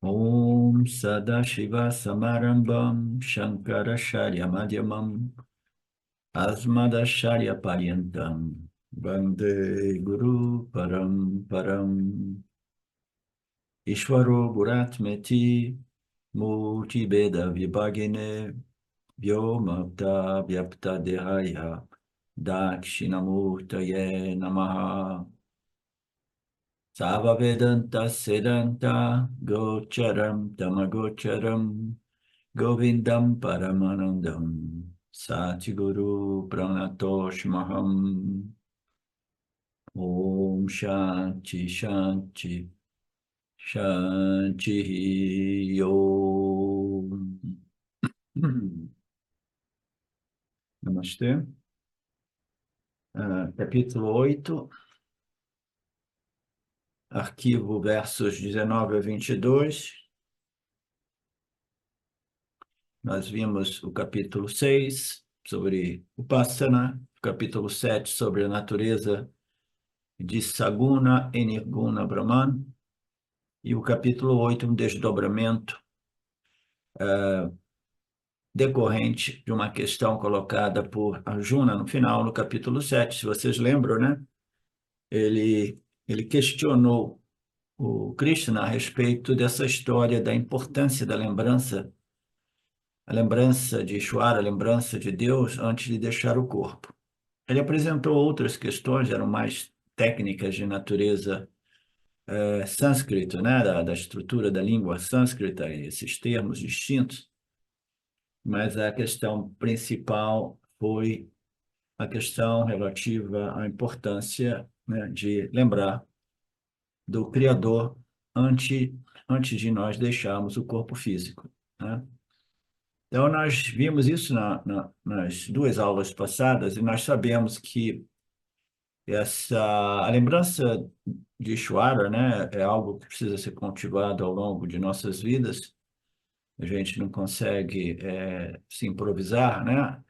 Om Sadashiva Samarambam Shankaracharya Madhyamam Asmadacharya Paryantam Vande Guru Param Ishvaro Guratmeti Multibeda Vibhagine Vyomavta Vyapta Dehaya Dakshinamurtaye Namaha Sava Vedanta Sedanta Gocharam Tamagocharam Govindam Paramanandam Satiguru Pranatoshmaham Om Shanti Shanti Shanti Om. Namastê. Capítulo 8, arquivo versos 19 a 22. Nós vimos o capítulo 6 sobre Upasana, o capítulo 7 sobre a natureza de Saguna e Nirguna Brahman, e o capítulo 8, um desdobramento decorrente de uma questão colocada por Arjuna no final, no capítulo 7. Se vocês lembram, né? Ele questionou o Krishna a respeito dessa história da importância da lembrança, a lembrança de Ishvara, a lembrança de Deus antes de deixar o corpo. Ele apresentou outras questões, eram mais técnicas de natureza sânscrita, né, da estrutura da língua sânscrita, esses termos distintos, mas a questão principal foi a questão relativa à importância, né, de lembrar do Criador antes de nós deixarmos o corpo físico, né? Então, nós vimos isso nas duas aulas passadas, e nós sabemos que a lembrança de Ishvara, né, é algo que precisa ser cultivado ao longo de nossas vidas. A gente não consegue se improvisar, né?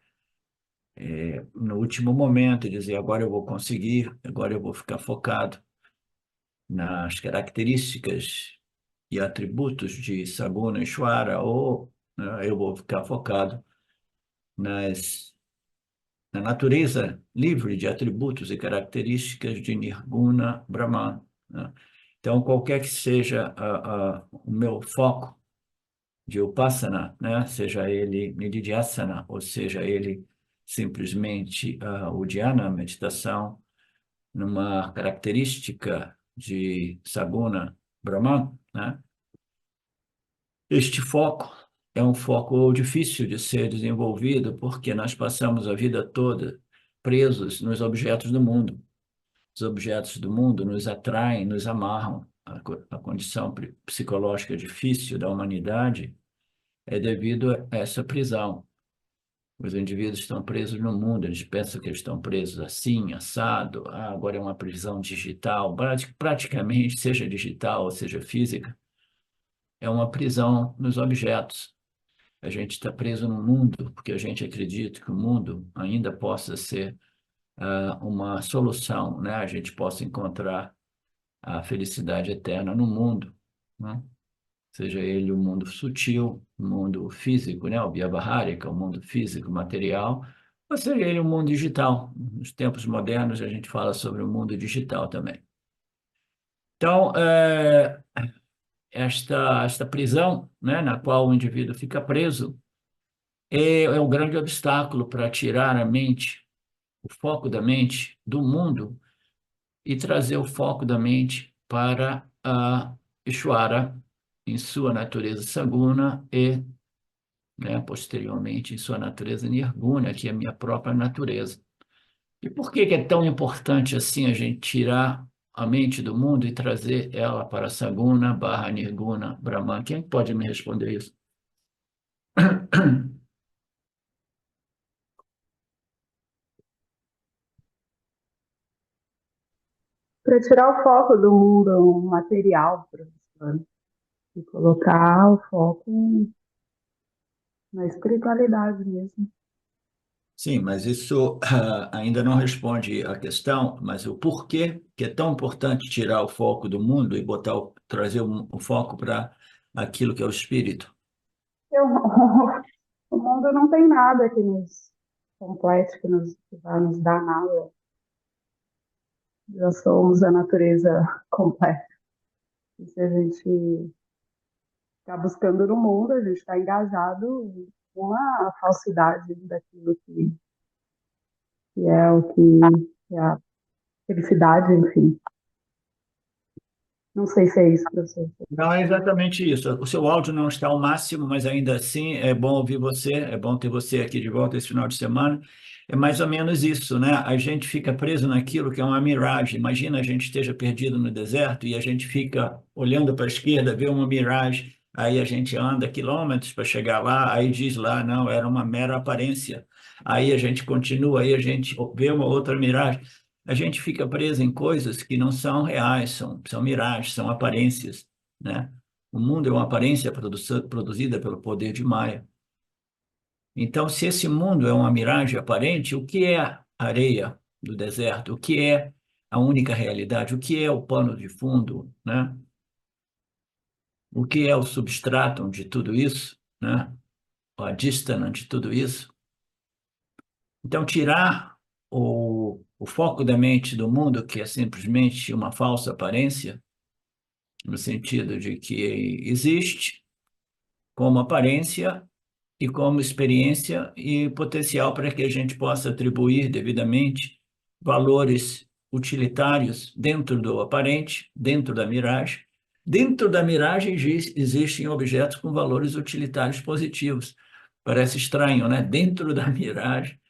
No último momento, dizer agora eu vou conseguir, agora eu vou ficar focado nas características e atributos de Saguna e Ishvara, ou né, eu vou ficar focado na natureza livre de atributos e características de Nirguna Brahman, né? Então, qualquer que seja o meu foco de Upasana, né, seja ele Nididhyasana, ou seja ele simplesmente o Dhyana, a meditação, numa característica de Saguna Brahman, né, este foco é um foco difícil de ser desenvolvido porque nós passamos a vida toda presos nos objetos do mundo. Os objetos do mundo nos atraem, nos amarram. A condição psicológica difícil da humanidade é devido a essa prisão. Os indivíduos estão presos no mundo, eles pensam que eles estão presos assim, assado, agora é uma prisão digital, praticamente, seja digital ou seja física, é uma prisão nos objetos. A gente está preso no mundo porque a gente acredita que o mundo ainda possa ser uma solução, né? A gente possa encontrar a felicidade eterna no mundo, né? Seja ele o mundo sutil, o mundo físico, né? O Vyavaharika, o mundo físico, material, ou seja ele o mundo digital. Nos tempos modernos a gente fala sobre o mundo digital também. Então, esta prisão, né, na qual o indivíduo fica preso, é um grande obstáculo para tirar a mente, o foco da mente do mundo e trazer o foco da mente para a Ishvara em sua natureza saguna e, né, posteriormente, em sua natureza nirguna, que é a minha própria natureza. E por que que é tão importante assim a gente tirar a mente do mundo e trazer ela para Saguna barra Nirguna Brahman? Quem pode me responder isso? Para tirar o foco do mundo material, professor, e colocar o foco na espiritualidade mesmo. Sim, mas isso ainda não responde à questão, mas o porquê que é tão importante tirar o foco do mundo e trazer o foco para aquilo que é o espírito. Eu- o mundo não tem nada que nos complete, que vá nos dar nada. Já somos a natureza completa. E se a gente está buscando no mundo, a gente está engajado com a falsidade daquilo que é o que é a felicidade, enfim. Não sei se é isso para você. Não, é exatamente isso. O seu áudio não está ao máximo, mas ainda assim é bom ouvir você, é bom ter você aqui de volta esse final de semana. É mais ou menos isso, né? A gente fica preso naquilo que é uma miragem. Imagina a gente esteja perdido no deserto e a gente fica olhando para a esquerda, vê uma miragem, aí a gente anda quilômetros para chegar lá, aí diz lá, não, era uma mera aparência. Aí a gente continua, aí a gente vê uma outra miragem. A gente fica preso em coisas que não são reais, são miragens, são aparências, né? O mundo é uma aparência produzida pelo poder de Maia. Então, se esse mundo é uma miragem aparente, o que é a areia do deserto? O que é a única realidade? O que é o pano de fundo, né? O que é o substratum de tudo isso, né? A distância de tudo isso? Então, tirar o foco da mente do mundo, que é simplesmente uma falsa aparência, no sentido de que existe como aparência e como experiência e potencial para que a gente possa atribuir devidamente valores utilitários dentro do aparente, dentro da miragem. Dentro da miragem existem objetos com valores utilitários positivos. Parece estranho, né? Dentro da miragem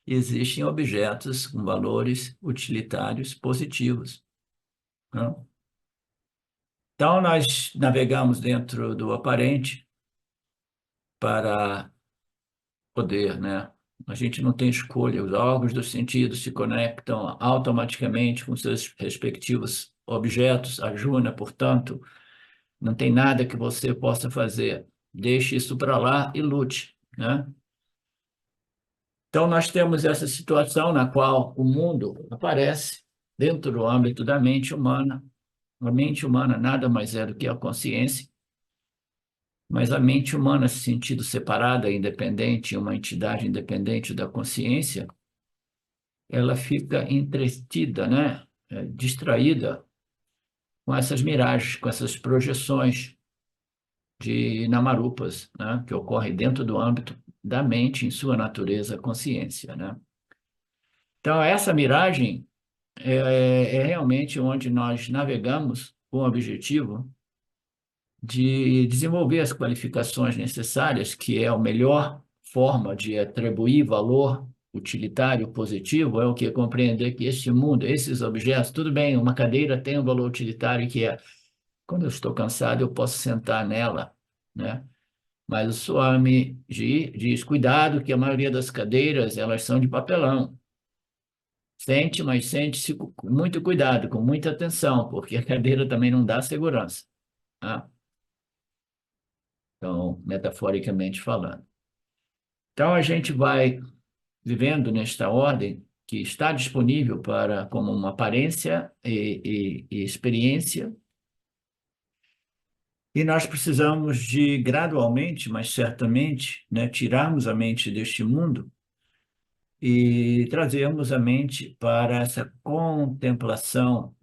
existem objetos com valores utilitários positivos, né? Então, nós navegamos dentro do aparente para poder, né? A gente não tem escolha, os órgãos dos sentidos se conectam automaticamente com seus respectivos objetos. A Juna, portanto, não tem nada que você possa fazer. Deixe isso para lá e lute, né? Então, nós temos essa situação na qual o mundo aparece dentro do âmbito da mente humana. A mente humana nada mais é do que a consciência, mas a mente humana, se sentindo separada, independente, uma entidade independente da consciência, ela fica entretida, né? Distraída com essas miragens, com essas projeções de namarupas, né? Que ocorrem dentro do âmbito da mente, em sua natureza, consciência, né? Então, essa miragem é realmente onde nós navegamos com o objetivo de desenvolver as qualificações necessárias, que é a melhor forma de atribuir valor utilitário positivo, é o que? Compreender que este mundo, esses objetos, tudo bem, uma cadeira tem um valor utilitário que é, quando eu estou cansado, eu posso sentar nela, né? Mas o Swami diz, cuidado, que a maioria das cadeiras, elas são de papelão. Sente, mas sente-se com muito cuidado, com muita atenção, porque a cadeira também não dá segurança, tá? Então, metaforicamente falando. Então, a gente vai vivendo nesta ordem que está disponível para como uma aparência e experiência, e nós precisamos de gradualmente, mas certamente, né, tirarmos a mente deste mundo e trazermos a mente para essa contemplação,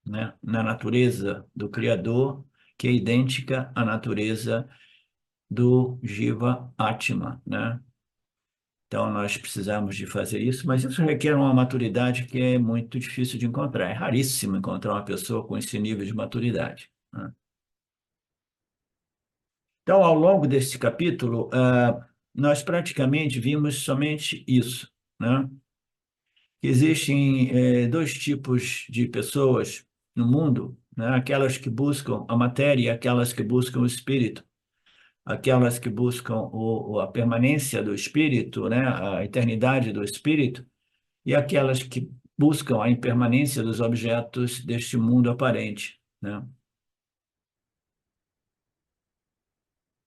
né, na natureza do Criador, que é idêntica à natureza do Jiva Atma, né? Então, nós precisamos de fazer isso, mas isso requer uma maturidade que é muito difícil de encontrar. É raríssimo encontrar uma pessoa com esse nível de maturidade, né? Então, ao longo desse capítulo, nós praticamente vimos somente isso, né? Existem dois tipos de pessoas no mundo, né? Aquelas que buscam a matéria e aquelas que buscam o espírito. Aquelas que buscam a permanência do espírito, né? A eternidade do espírito, e aquelas que buscam a impermanência dos objetos deste mundo aparente, né?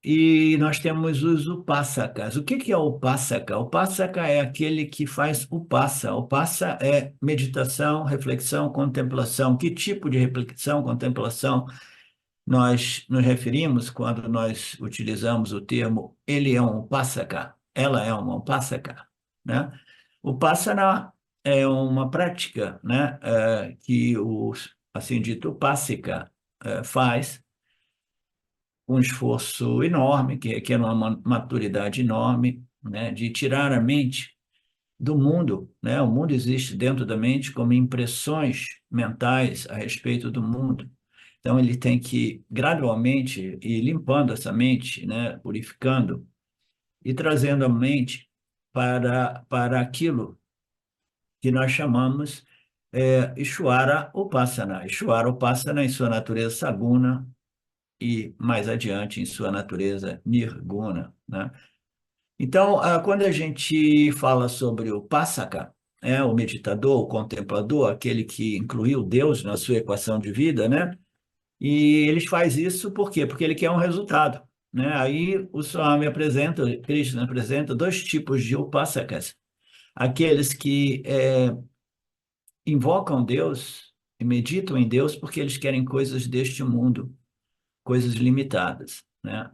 E nós temos os upassakas. O que que é o upasaka? O upasaka é aquele que faz upassa. Upassa é meditação, reflexão, contemplação. Que tipo de reflexão, contemplação nós nos referimos quando nós utilizamos o termo ele é um upasaka, ela é uma upasaka, né? Upasana é uma prática, né, que o, assim dito, upasika faz um esforço enorme, que requer uma maturidade enorme, né, de tirar a mente do mundo, né? O mundo existe dentro da mente como impressões mentais a respeito do mundo. Então ele tem que gradualmente ir limpando essa mente, né, purificando e trazendo a mente para aquilo que nós chamamos Ishvara Upasana. Ishvara Upasana em sua natureza saguna e mais adiante em sua natureza nirguna, né? Então, quando a gente fala sobre o Passaka, o meditador, o contemplador, aquele que incluiu Deus na sua equação de vida, né? E ele faz isso por quê? Porque ele quer um resultado, né? Aí o Swami apresenta, Krishna apresenta dois tipos de Upasakas. Aqueles que invocam Deus e meditam em Deus porque eles querem coisas deste mundo, coisas limitadas, né?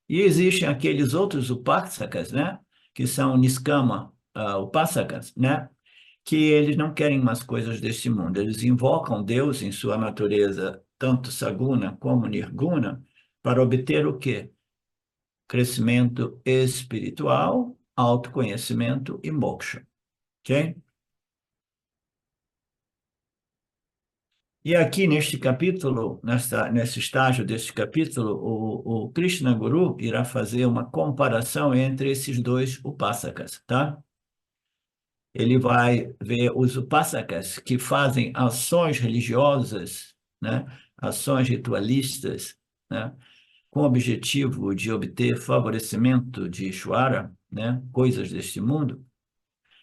E existem aqueles outros upasakas, né? Que são niskama upasakas, né? Que eles não querem mais coisas deste mundo. Eles invocam Deus em sua natureza, tanto saguna como nirguna, para obter o quê? Crescimento espiritual, autoconhecimento e moksha. Ok? E aqui neste capítulo, nesse estágio deste capítulo, o Krishna Guru irá fazer uma comparação entre esses dois upasakas, tá? Ele vai ver os upasakas que fazem ações religiosas, né? Ações ritualistas, né? Com o objetivo de obter favorecimento de Ishvara, né? Coisas deste mundo.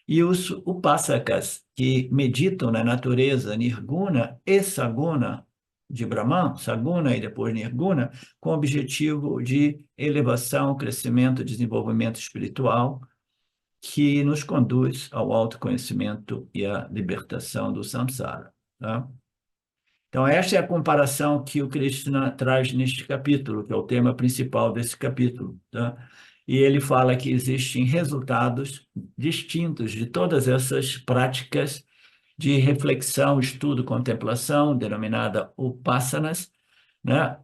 E os upasakas, que meditam na natureza nirguna e saguna de Brahman, saguna e depois nirguna, com o objetivo de elevação, crescimento, desenvolvimento espiritual, que nos conduz ao autoconhecimento e à libertação do samsara. Tá? Então, esta é a comparação que o Krishna traz neste capítulo, que é o tema principal desse capítulo. Tá? E ele fala que existem resultados distintos de todas essas práticas de reflexão, estudo, contemplação, denominada upassanas, né?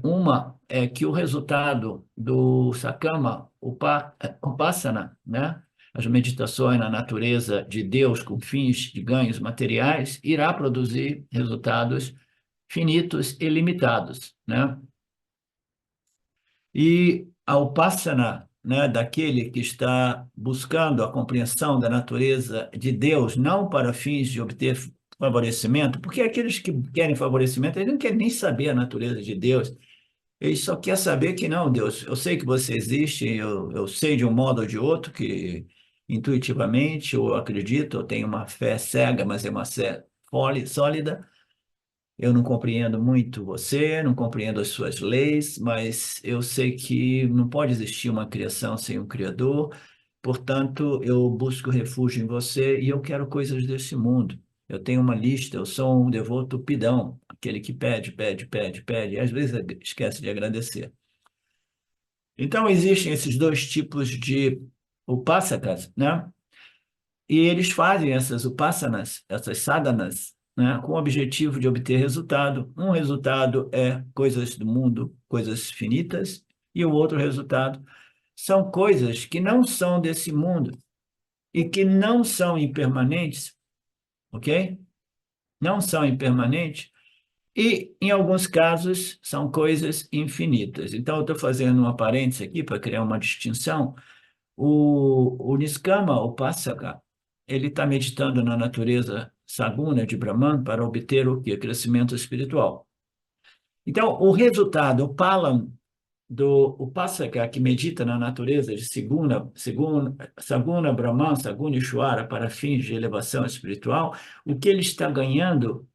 Uma é que o resultado do Sakama Upasana, né? As meditações na natureza de Deus com fins de ganhos materiais, irá produzir resultados finitos e limitados, né? E a Upasana, né, daquele que está buscando a compreensão da natureza de Deus, não para fins de obter favorecimento, porque aqueles que querem favorecimento, eles não querem nem saber a natureza de Deus, eles só querem saber que não, Deus, eu sei que você existe, eu sei de um modo ou de outro que intuitivamente eu acredito, eu tenho uma fé cega, mas é uma fé sólida, eu não compreendo muito você, não compreendo as suas leis, mas eu sei que não pode existir uma criação sem um Criador, portanto, eu busco refúgio em você e eu quero coisas desse mundo. Eu tenho uma lista, eu sou um devoto pidão, aquele que pede, pede, pede, pede, e às vezes esquece de agradecer. Então, existem esses dois tipos de upasakas, né? E eles fazem essas upassanas, essas sadhanas, né, com o objetivo de obter resultado. Um resultado é coisas do mundo, coisas finitas, e o outro resultado são coisas que não são desse mundo e que não são impermanentes, ok? Não são impermanentes e, em alguns casos, são coisas infinitas. Então, eu estou fazendo uma parêntese aqui para criar uma distinção. O Niskama, o Passaka, ele está meditando na natureza saguna de Brahman para obter o quê? Crescimento espiritual. Então, o resultado, o palam do Upasaka, que medita na natureza de Saguna Brahman, Saguna Ishvara, para fins de elevação espiritual, o que ele está ganhando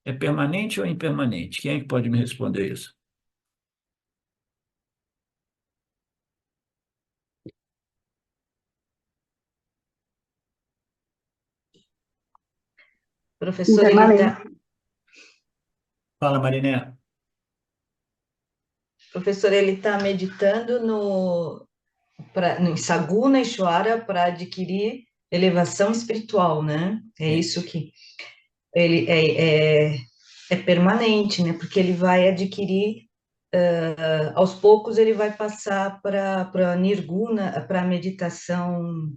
é permanente ou impermanente? Quem é que pode me responder isso? Professor, ele Impermanente. está Fala, Mariné. Professor, ele está meditando no Saguna Ishvara para adquirir elevação espiritual, né? É Sim. isso que ele é permanente, né? Porque ele vai adquirir, aos poucos ele vai passar para Nirguna, para a meditação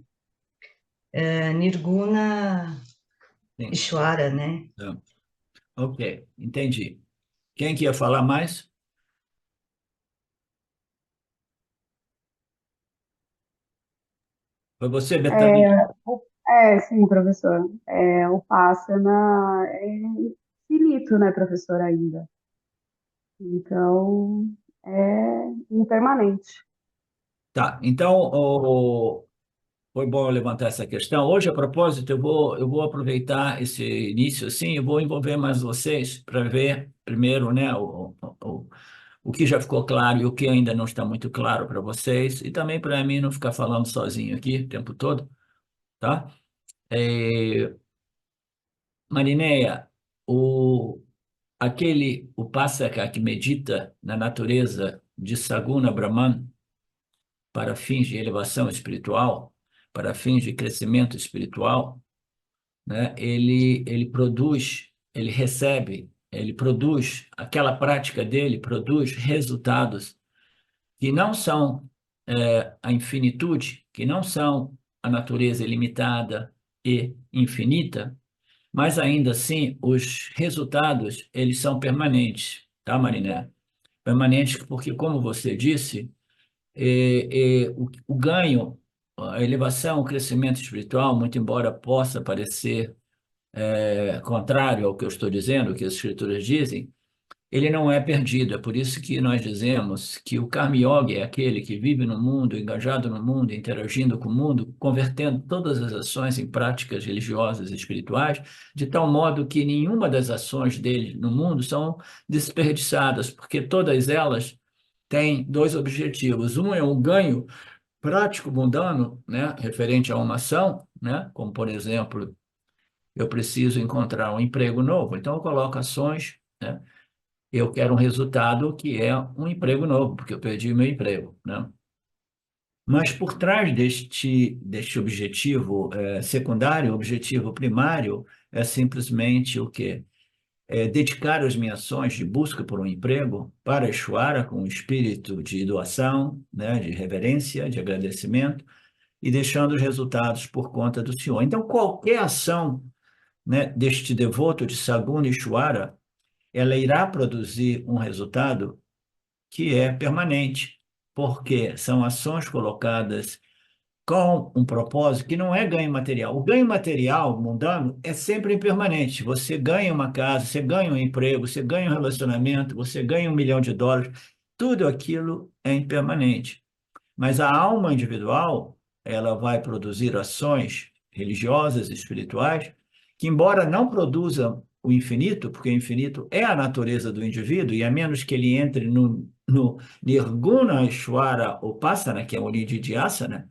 Nirguna Sim. Ishvara, né? Tá. Ok, entendi. Quem que ia falar mais? Foi você, Betânia? Sim, professor. O Pássana é finito, né, professor, ainda. Então, é impermanente. Tá, então, foi bom levantar essa questão. Hoje, a propósito, eu vou aproveitar esse início assim, eu vou envolver mais vocês para ver primeiro, né, o que já ficou claro e o que ainda não está muito claro para vocês, e também para mim não ficar falando sozinho aqui o tempo todo, tá? É, Marineia, o Pássaka que medita na natureza de Saguna Brahman para fins de elevação espiritual, para fins de crescimento espiritual, né? Ele produz, ele recebe, ele produz, aquela prática dele produz resultados que não são a infinitude, que não são a natureza ilimitada e infinita, mas ainda assim os resultados eles são permanentes, tá, Mariné? Permanentes porque, como você disse, o ganho, a elevação, o crescimento espiritual, muito embora possa parecer contrário ao que eu estou dizendo, o que as escrituras dizem, ele não é perdido. É por isso que nós dizemos que o Karma Yoga é aquele que vive no mundo, engajado no mundo, interagindo com o mundo, convertendo todas as ações em práticas religiosas e espirituais, de tal modo que nenhuma das ações dele no mundo são desperdiçadas, porque todas elas têm dois objetivos. Um é um ganho prático mundano, né, referente a uma ação, né, como por exemplo, eu preciso encontrar um emprego novo, então eu coloco ações, né, eu quero um resultado que é um emprego novo, porque eu perdi meu emprego, né? Mas por trás deste objetivo secundário, o objetivo primário é simplesmente o quê? É dedicar as minhas ações de busca por um emprego para Ishvara com um espírito de doação, né, de reverência, de agradecimento, e deixando os resultados por conta do Senhor. Então, qualquer ação, né, deste devoto de Saguna Ishvara, ela irá produzir um resultado que é permanente, porque são ações colocadas com um propósito que não é ganho material. O ganho material mundano é sempre impermanente. Você ganha uma casa, você ganha um emprego, você ganha um relacionamento, você ganha US$ 1 milhão, tudo aquilo é impermanente. Mas a alma individual, ela vai produzir ações religiosas e espirituais que, embora não produzam o infinito, porque o infinito é a natureza do indivíduo, e a menos que ele entre no Nirguna Ishvara Upasana, que é o Nididhyasana,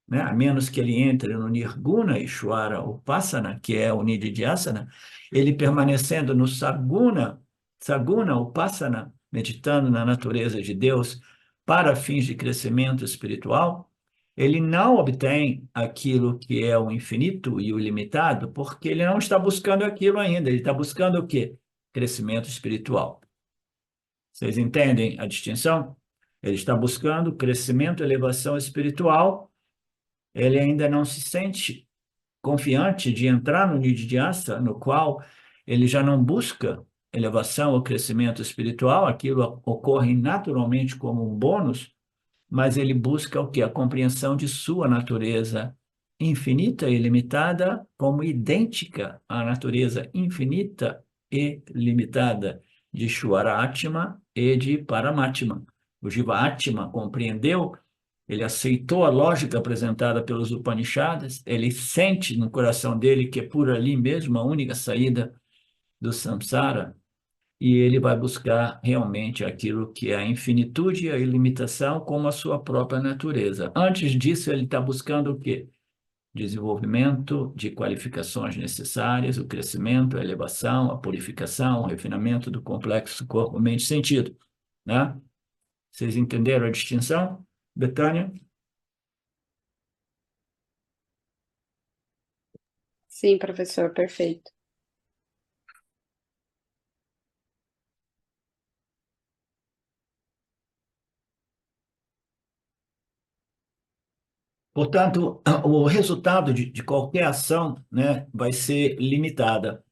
né? A menos que ele entre no Nirguna Ishvara Upasana, que é o Nididhyasana, ele permanecendo no Saguna Upasana, meditando na natureza de Deus para fins de crescimento espiritual, ele não obtém aquilo que é o infinito e o ilimitado, porque ele não está buscando aquilo ainda, ele está buscando o quê? Crescimento espiritual. Vocês entendem a distinção? Ele está buscando crescimento, elevação espiritual, ele ainda não se sente confiante de entrar no Nididhyasa, no qual ele já não busca elevação ou crescimento espiritual, aquilo ocorre naturalmente como um bônus, mas ele busca o quê? A compreensão de sua natureza infinita e limitada como idêntica à natureza infinita e limitada de Shwara e de Paramatma. O Jiva Atma compreendeu, ele aceitou a lógica apresentada pelos Upanishadas, ele sente no coração dele que é por ali mesmo a única saída do samsara, e ele vai buscar realmente aquilo que é a infinitude e a ilimitação como a sua própria natureza. Antes disso, ele está buscando o quê? desenvolvimento de qualificações necessárias, o crescimento, a elevação, a purificação, o refinamento do complexo corpo, mente e sentido, né? Vocês entenderam a distinção, Betânia? Sim, professor, perfeito. Portanto, o resultado de qualquer ação, né, vai ser limitada.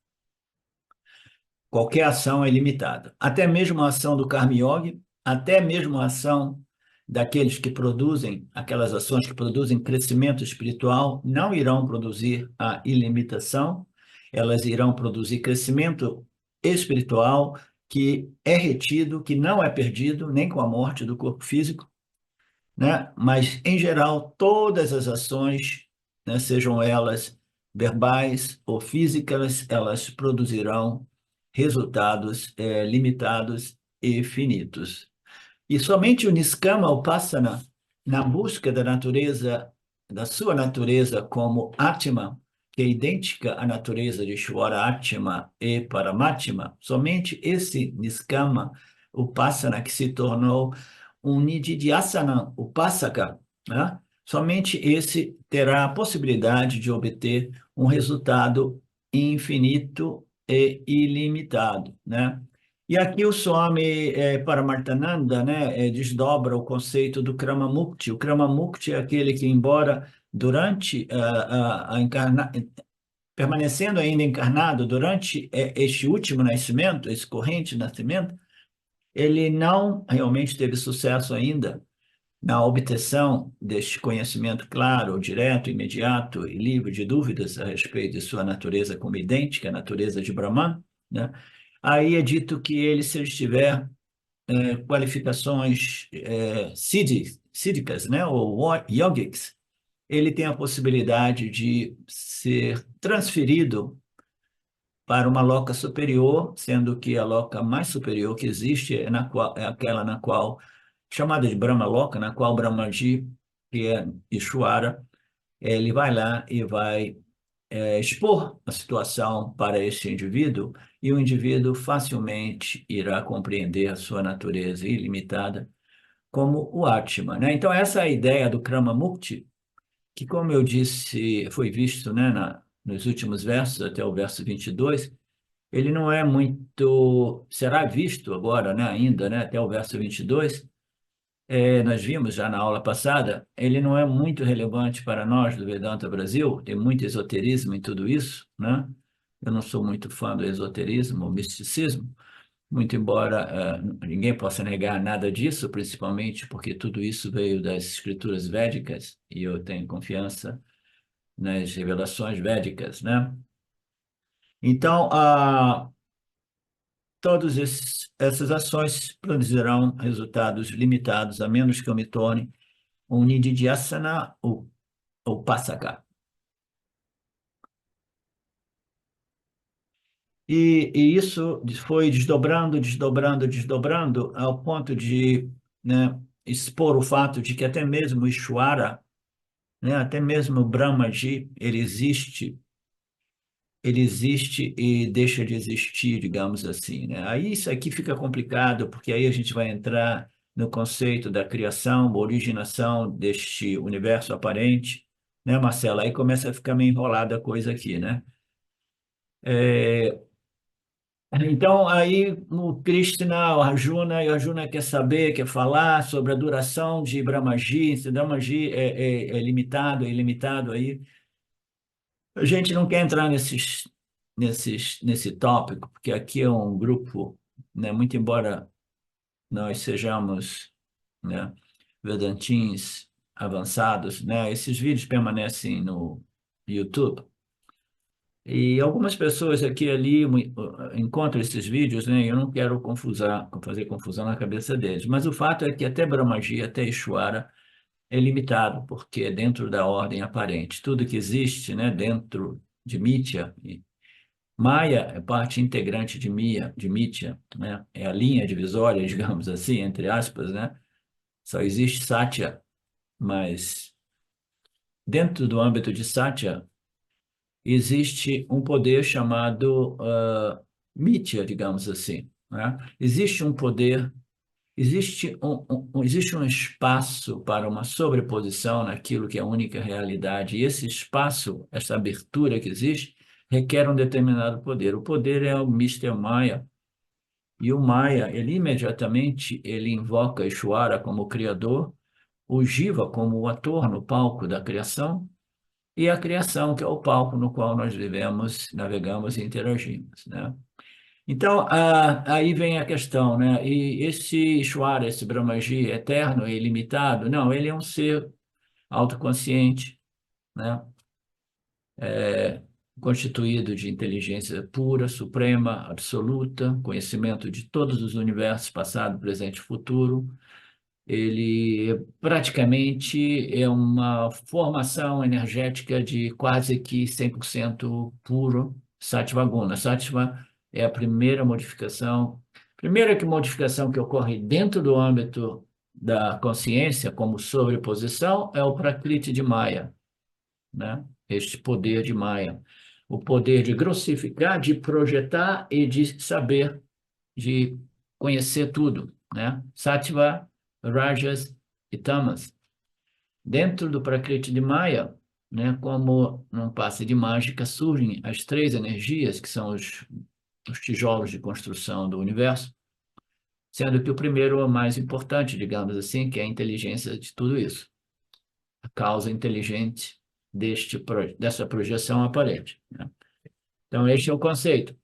Qualquer ação é limitada. Até mesmo a ação do Karma Yoga, até mesmo a ação daqueles que produzem, aquelas ações que produzem crescimento espiritual, não irão produzir a ilimitação, elas irão produzir crescimento espiritual que é retido, que não é perdido, nem com a morte do corpo físico, né? Mas, em geral, todas as ações, né, sejam elas verbais ou físicas, elas produzirão resultados limitados e finitos. E somente o Niskama Upasana, na busca da natureza, da sua natureza como Atma, que é idêntica à natureza de Ishvara Atma e Paramatma, somente esse Niskama Upasana que se tornou um Nididhyasana Upasaka, né? Somente esse terá a possibilidade de obter um resultado infinito e ilimitado, né? E aqui o Swami Paramarthananda, né, desdobra o conceito do Kramamukti. O Kramamukti é aquele que, embora durante permanecendo ainda encarnado durante este último nascimento, esse corrente nascimento, ele não realmente teve sucesso ainda na obtenção deste conhecimento claro, direto, imediato e livre de dúvidas a respeito de sua natureza como idêntica à natureza de Brahman, né? Aí é dito que ele, se ele tiver qualificações sídicas, né, ou yogics, ele tem a possibilidade de ser transferido para uma loca superior, sendo que a loca mais superior que existe é aquela na qual, chamada de Brahma Loka, na qual Brahmaji, que é Ishvara, ele vai lá e vai expor a situação para este indivíduo, e o indivíduo facilmente irá compreender a sua natureza ilimitada como o Atma, né? Então, essa é a ideia do Krama Mukti, que, como eu disse, foi visto, né, nos últimos versos, até o verso 22, ele não é muito, será visto agora, né, ainda, né, até o verso 22, nós vimos já na aula passada, ele não é muito relevante para nós do Vedanta Brasil, tem muito esoterismo em tudo isso, né? Eu não sou muito fã do esoterismo, ou misticismo, muito embora ninguém possa negar nada disso, principalmente porque tudo isso veio das escrituras védicas, e eu tenho confiança nas revelações védicas, né? Então, todas essas ações produzirão resultados limitados, a menos que eu me torne um Nididhyasana ou Pasaka. E isso foi desdobrando, desdobrando, desdobrando, ao ponto de, né, expor o fato de que até mesmo Ishvara, né, até mesmo Brahmaji, ele existe e deixa de existir, digamos assim, né? Aí isso aqui fica complicado, porque aí a gente vai entrar no conceito da criação, originação deste universo aparente, né, Marcela? Aí começa a ficar meio enrolada a coisa aqui, né? Então, aí o Krishna, o Arjuna, e o Arjuna quer saber, quer falar sobre a duração de Brahmaji, se Brahmaji é limitado, é ilimitado aí. A gente não quer entrar nesse tópico, porque aqui é um grupo, né, muito embora nós sejamos, né, vedantins avançados, né, esses vídeos permanecem no YouTube. E algumas pessoas aqui e ali encontram esses vídeos, né? Eu não quero fazer confusão na cabeça deles. Mas o fato é que até Brahmaji, até Ishvara, é limitado, porque é dentro da ordem aparente. Tudo que existe, né, dentro de Mitya, e Maya é parte integrante de Mitya, né? É a linha divisória, digamos assim, entre aspas, né? Só existe Satya, mas dentro do âmbito de Satya, existe um poder chamado Mithya, digamos assim, né? Existe um poder, existe um espaço para uma sobreposição naquilo que é a única realidade, e esse espaço, essa abertura que existe, requer um determinado poder. O poder é o Mister Maya, e o Maya, ele imediatamente ele invoca Ishvara como criador, o Jiva como o ator no palco da criação, e a criação, que é o palco no qual nós vivemos, navegamos e interagimos, né? Então, aí vem a questão, né? E esse Ishvara, esse Brahmaji eterno e ilimitado, não, ele é um ser autoconsciente, né? Constituído de inteligência pura, suprema, absoluta, conhecimento de todos os universos, passado, presente e futuro. Ele praticamente é uma formação energética de quase que 100% puro Sattva Guna. Sattva é a primeira modificação que ocorre dentro do âmbito da consciência, como sobreposição, é o Prakriti de Maya, né? Este poder de Maya. O poder de grossificar, de projetar e de saber, de conhecer tudo, né? Sattva, Rajas e Tamas. Dentro do Prakriti de Maya, né, como num passe de mágica, surgem as três energias, que são os tijolos de construção do universo, sendo que o primeiro é o mais importante, digamos assim, que é a inteligência de tudo isso, a causa inteligente dessa projeção aparente, né? Então, este é o conceito.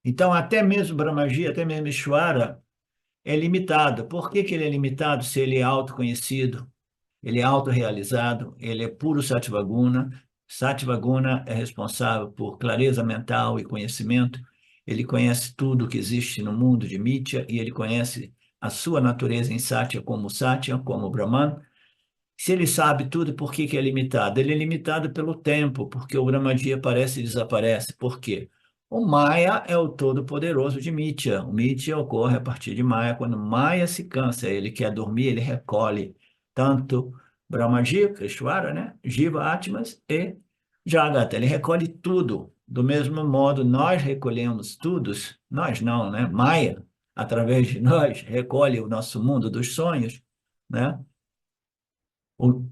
Então, até mesmo Brahmaji, até mesmo Ishvara, é limitado. Por que que ele é limitado se ele é autoconhecido, ele é autorrealizado, ele é puro Sattvaguna? Sattvaguna é responsável por clareza mental e conhecimento. Ele conhece tudo que existe no mundo de Mithya e ele conhece a sua natureza em Satya, como Brahman. Se ele sabe tudo, por que que é limitado? Ele é limitado pelo tempo, porque o Brahmaji aparece e desaparece. Por quê? O Maya é o todo-poderoso de Mithya. O Mithya ocorre a partir de Maya. Quando Maya se cansa, ele quer dormir, ele recolhe tanto Brahmaji, Ishvara, né? Jiva, Atmas e Jagata. Ele recolhe tudo. Do mesmo modo, nós recolhemos tudo, nós não, né? Maya, através de nós, recolhe o nosso mundo dos sonhos, né?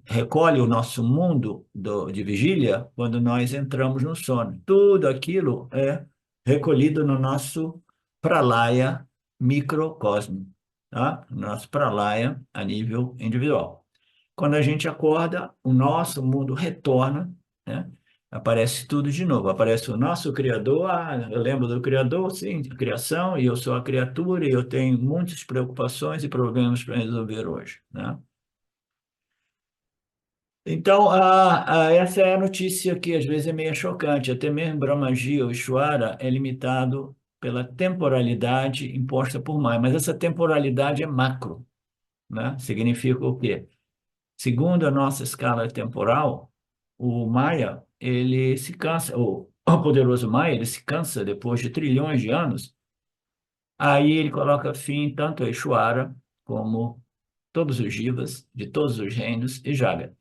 Recolhe o nosso mundo de vigília quando nós entramos no sono. Tudo aquilo é recolhido no nosso pralaya microcosmo, tá? Nosso pralaya a nível individual. Quando a gente acorda, o nosso mundo retorna, né? Aparece tudo de novo. Aparece o nosso Criador. Ah, eu lembro do Criador, sim, de criação, e eu sou a criatura, e eu tenho muitas preocupações e problemas para resolver hoje, né? Então, essa é a notícia que às vezes é meio chocante. Até mesmo Brahmaji ou Ishvara é limitado pela temporalidade imposta por Maya, mas essa temporalidade é macro, né? Significa o quê? Segundo a nossa escala temporal, o Maya, ele se cansa, o poderoso Maya, ele se cansa depois de trilhões de anos, aí ele coloca fim tanto a Ishvara como todos os Jivas, de todos os reinos, e Jaga.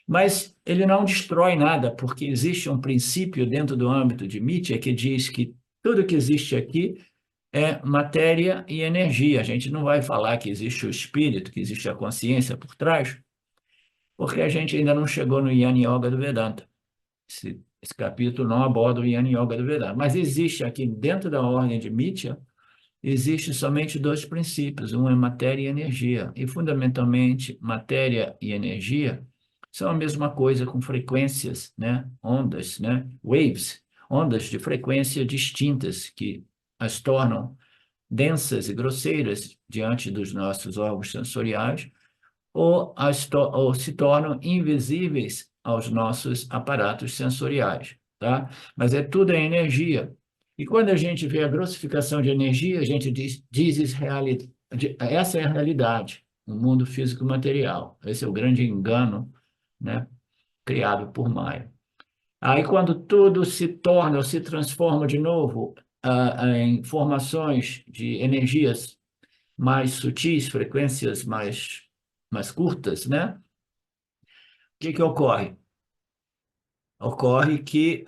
Mas ele não destrói nada, porque existe um princípio dentro do âmbito de Mithya que diz que tudo que existe aqui é matéria e energia. A gente não vai falar que existe o espírito, que existe a consciência por trás, porque a gente ainda não chegou no Jnana Yoga do Vedanta. Esse capítulo não aborda o Jnana Yoga do Vedanta. Mas existe aqui, dentro da ordem de Mithya, existe somente dois princípios, um é matéria e energia. E, fundamentalmente, matéria e energia são a mesma coisa com frequências, né? Ondas, né? Waves, ondas de frequência distintas que as tornam densas e grosseiras diante dos nossos órgãos sensoriais ou se tornam invisíveis aos nossos aparatos sensoriais, tá? Mas tudo é energia. E quando a gente vê a grossificação de energia, a gente diz essa é a realidade, o mundo físico material. Esse é o grande engano, né, criado por Maia. Aí, quando tudo se torna ou se transforma de novo em formações de energias mais sutis, frequências mais curtas, né? que ocorre? Ocorre que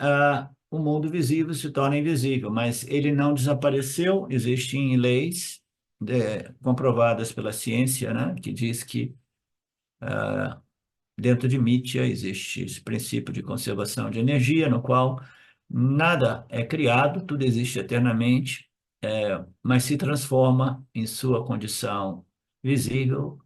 o mundo visível se torna invisível, mas ele não desapareceu. Existem leis comprovadas pela ciência, né, que diz que dentro de Mitya existe esse princípio de conservação de energia, no qual nada é criado, tudo existe eternamente, mas se transforma em sua condição visível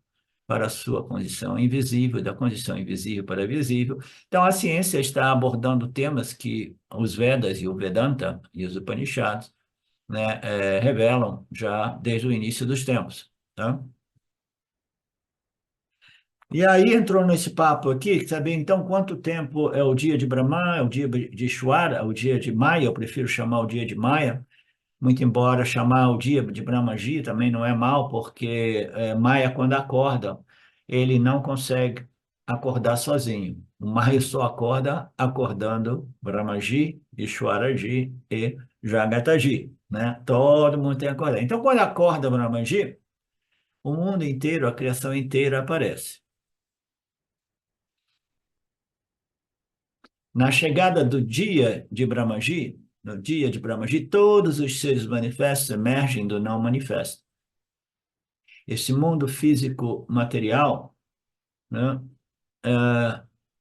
para a sua condição invisível, da condição invisível para a visível. Então, a ciência está abordando temas que os Vedas e o Vedanta e os Upanishads, né, revelam já desde o início dos tempos, tá? E aí entrou nesse papo aqui, saber então quanto tempo é o dia de Brahma, é o dia de Ishvara, o dia de Maya, eu prefiro chamar o dia de Maya, muito embora chamar o dia de Brahmaji também não é mal, porque Maya, quando acorda, ele não consegue acordar sozinho. O Maya só acorda acordando Brahmaji, Ishwaraji e Jagataji, né? Todo mundo tem que acordar. Então, quando acorda Brahmaji, o mundo inteiro, a criação inteira aparece. Na chegada do dia de Brahmaji, no dia de Brahmaji, todos os seres manifestos emergem do não manifesto. Esse mundo físico material, né,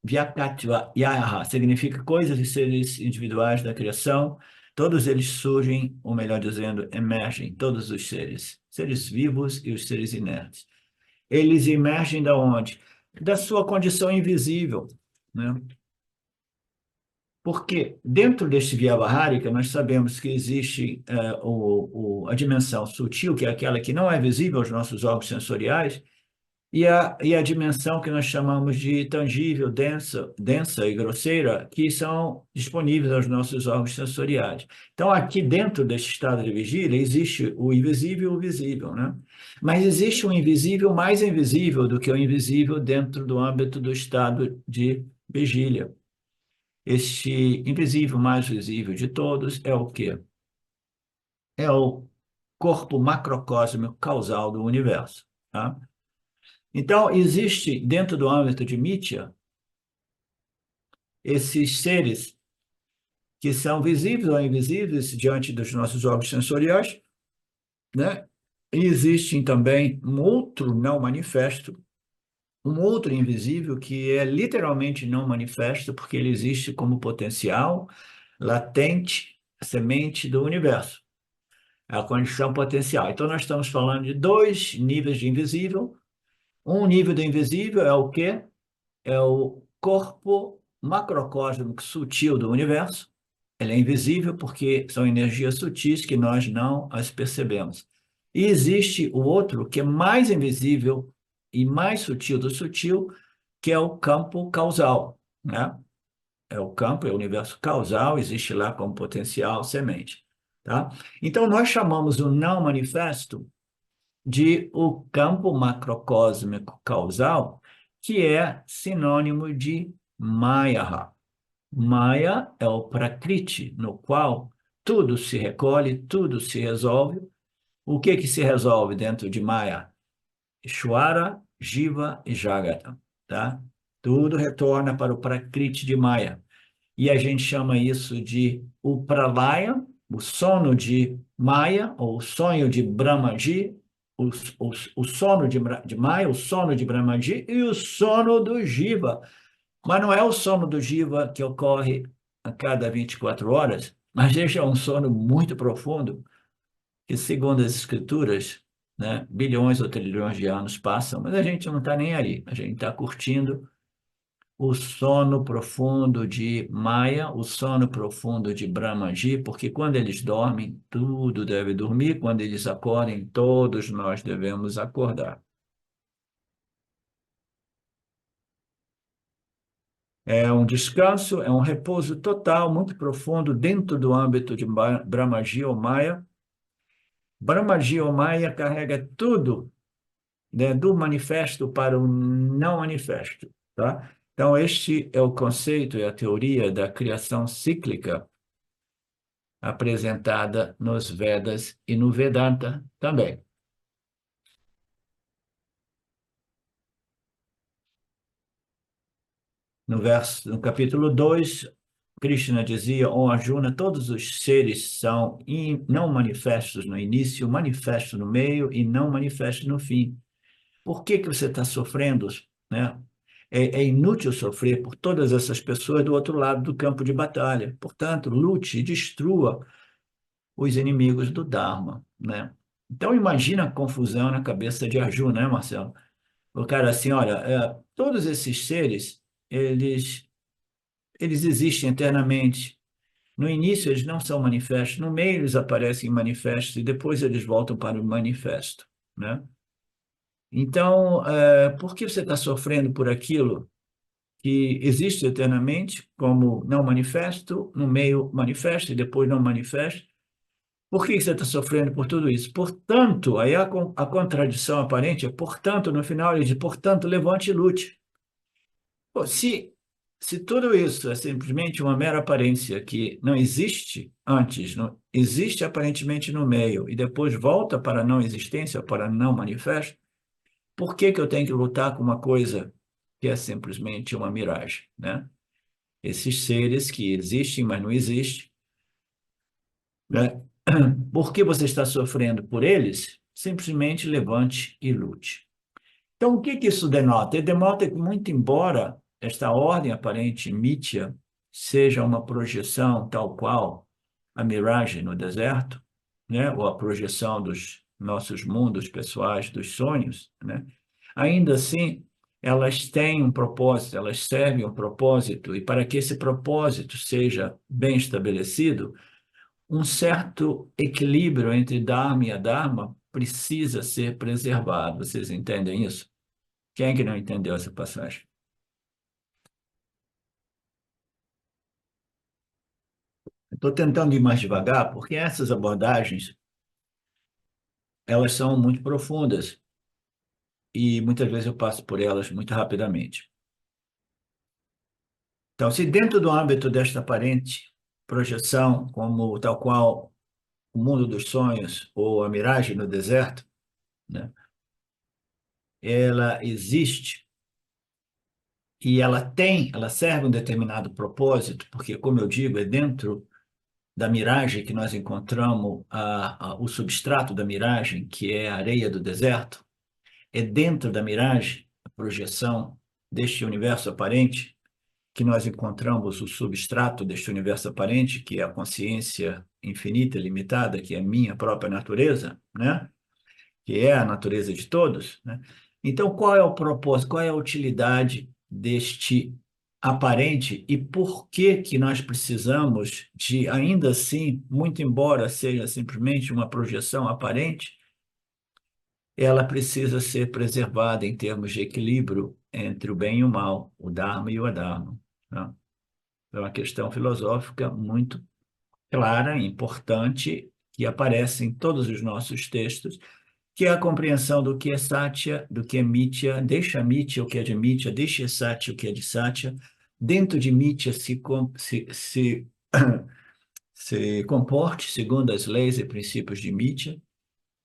Vyakatva Yaha, significa coisas e seres individuais da criação, todos eles surgem, ou melhor dizendo, emergem, todos os seres, seres vivos e os seres inertes. Eles emergem da onde? Da sua condição invisível, né? Porque dentro deste Vyavahárika, nós sabemos que existe a dimensão sutil, que é aquela que não é visível aos nossos órgãos sensoriais, e a dimensão que nós chamamos de tangível, densa e grosseira, que são disponíveis aos nossos órgãos sensoriais. Então, aqui dentro deste estado de vigília, existe o invisível e o visível, né? Mas existe um invisível mais invisível do que o invisível dentro do âmbito do estado de vigília. Este invisível mais visível de todos é o quê? É o corpo macrocósmico causal do universo, tá? Então, existe dentro do âmbito de Mitya esses seres que são visíveis ou invisíveis diante dos nossos órgãos sensoriais, né? E existem também um outro não manifesto, um outro invisível que é literalmente não manifesto, porque ele existe como potencial latente, semente do universo. É a condição potencial. Então, nós estamos falando de dois níveis de invisível. Um nível do invisível é o quê? É o corpo macrocósmico sutil do universo. Ele é invisível porque são energias sutis que nós não as percebemos. E existe o outro que é mais invisível e mais sutil do sutil, que é o campo causal, né? É o campo, é o universo causal, existe lá como potencial semente, tá? Então, nós chamamos o não manifesto de o campo macrocósmico causal, que é sinônimo de Maya. Maya é o Prakriti, no qual tudo se recolhe, tudo se resolve. O que que se resolve dentro de Maya? Ishvara, Jiva e Jagata, tá? Tudo retorna para o Prakriti de Maya. E a gente chama isso de o Pralaya, o sono de Maya, ou o sonho de Brahmaji, o, o sono de Maya, o sono de Brahmaji e o sono do Jiva. Mas não é o sono do Jiva que ocorre a cada 24 horas, mas este é um sono muito profundo, que, segundo as escrituras, né, bilhões ou trilhões de anos passam, mas a gente não está nem aí, a gente está curtindo o sono profundo de Maya, o sono profundo de Brahmaji, porque quando eles dormem, tudo deve dormir, quando eles acordem, todos nós devemos acordar. É um descanso, é um repouso total, muito profundo, dentro do âmbito de Brahmaji ou Maya. Brahmaji ou Maya carrega tudo, né, do manifesto para o não manifesto, tá? Então, este é o conceito e a teoria da criação cíclica apresentada nos Vedas e no Vedanta também. no capítulo 2, Krishna dizia, ó Arjuna, todos os seres são não manifestos no início, manifestos no meio e não manifestos no fim. Por que você está sofrendo, né? É inútil sofrer por todas essas pessoas do outro lado do campo de batalha. Portanto, lute e destrua os inimigos do Dharma, né? Então, imagina a confusão na cabeça de Arjuna, né, Marcelo? O cara assim, olha, todos esses seres, eles existem eternamente. No início, eles não são manifestos, no meio, eles aparecem manifestos e depois eles voltam para o manifesto, né? Então, por que você está sofrendo por aquilo que existe eternamente, como não manifesto, no meio manifesto e depois não manifesto? Por que você está sofrendo por tudo isso? Portanto, aí a contradição aparente é, portanto, no final ele diz, portanto, levante e lute. Pô, se tudo isso é simplesmente uma mera aparência que não existe antes, não existe aparentemente no meio e depois volta para a não existência, para não manifesto, por que eu tenho que lutar com uma coisa que é simplesmente uma miragem, né? Esses seres que existem, mas não existem, né? Por que você está sofrendo por eles? Simplesmente levante e lute. Então, o que isso denota? Ele denota que, muito embora esta ordem aparente mítia seja uma projeção tal qual a miragem no deserto, né? Ou a projeção dos nossos mundos pessoais, dos sonhos, né? Ainda assim, elas têm um propósito, elas servem um propósito, e para que esse propósito seja bem estabelecido, um certo equilíbrio entre Dharma e Adharma precisa ser preservado. Vocês entendem isso? Quem é que não entendeu essa passagem? Estou tentando ir mais devagar, porque essas abordagens, elas são muito profundas e muitas vezes eu passo por elas muito rapidamente. Então, se dentro do âmbito desta aparente projeção, como tal qual o mundo dos sonhos ou a miragem no deserto, né, ela existe e ela serve um determinado propósito, porque, como eu digo, é dentro da miragem que nós encontramos o substrato da miragem, que é a areia do deserto, é dentro da miragem, a projeção deste universo aparente, que nós encontramos o substrato deste universo aparente, que é a consciência infinita, limitada, que é a minha própria natureza, né? Que é a natureza de todos, né? Então, qual é o propósito, qual é a utilidade deste aparente e por que que nós precisamos de, ainda assim, muito embora seja simplesmente uma projeção aparente, ela precisa ser preservada em termos de equilíbrio entre o bem e o mal, o Dharma e o Adharma, né? É uma questão filosófica muito clara, importante, que aparece em todos os nossos textos, que é a compreensão do que é Satya, do que é Mithya, deixa Mithya o que é de Mithya, deixa Satya o que é de Satya, dentro de Mithya se comporte segundo as leis e princípios de Mithya,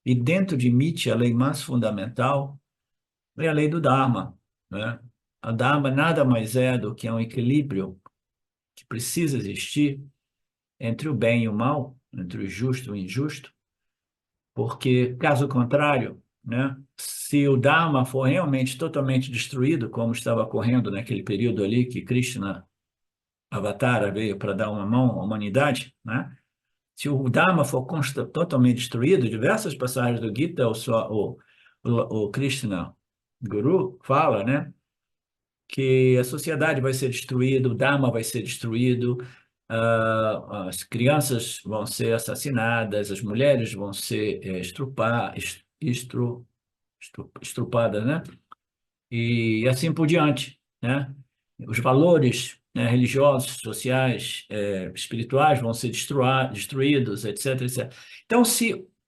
e dentro de Mithya, a lei mais fundamental é a lei do Dharma, né? A Dharma nada mais é do que um equilíbrio que precisa existir entre o bem e o mal, entre o justo e o injusto, porque, caso contrário, né, se o Dharma for realmente totalmente destruído, como estava ocorrendo naquele período ali que Krishna Avatara veio para dar uma mão à humanidade, né? Se o Dharma for totalmente destruído, diversas passagens do Gita, o Krishna Guru fala, né, que a sociedade vai ser destruída, o Dharma vai ser destruído, as crianças vão ser assassinadas, as mulheres vão ser estrupadas, né? E assim por diante, né? Os valores, né, religiosos, sociais, espirituais vão ser destruídos, etc, etc. Então,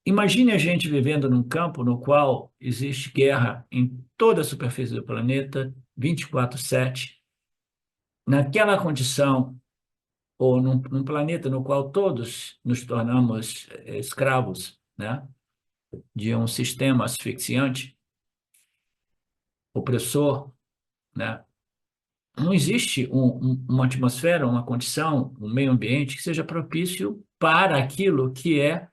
imagine a gente vivendo num campo no qual existe guerra em toda a superfície do planeta, 24/7, naquela condição, ou num planeta no qual todos nos tornamos escravos, né, de um sistema asfixiante, opressor, né, não existe uma atmosfera, uma condição, um meio ambiente que seja propício para aquilo que é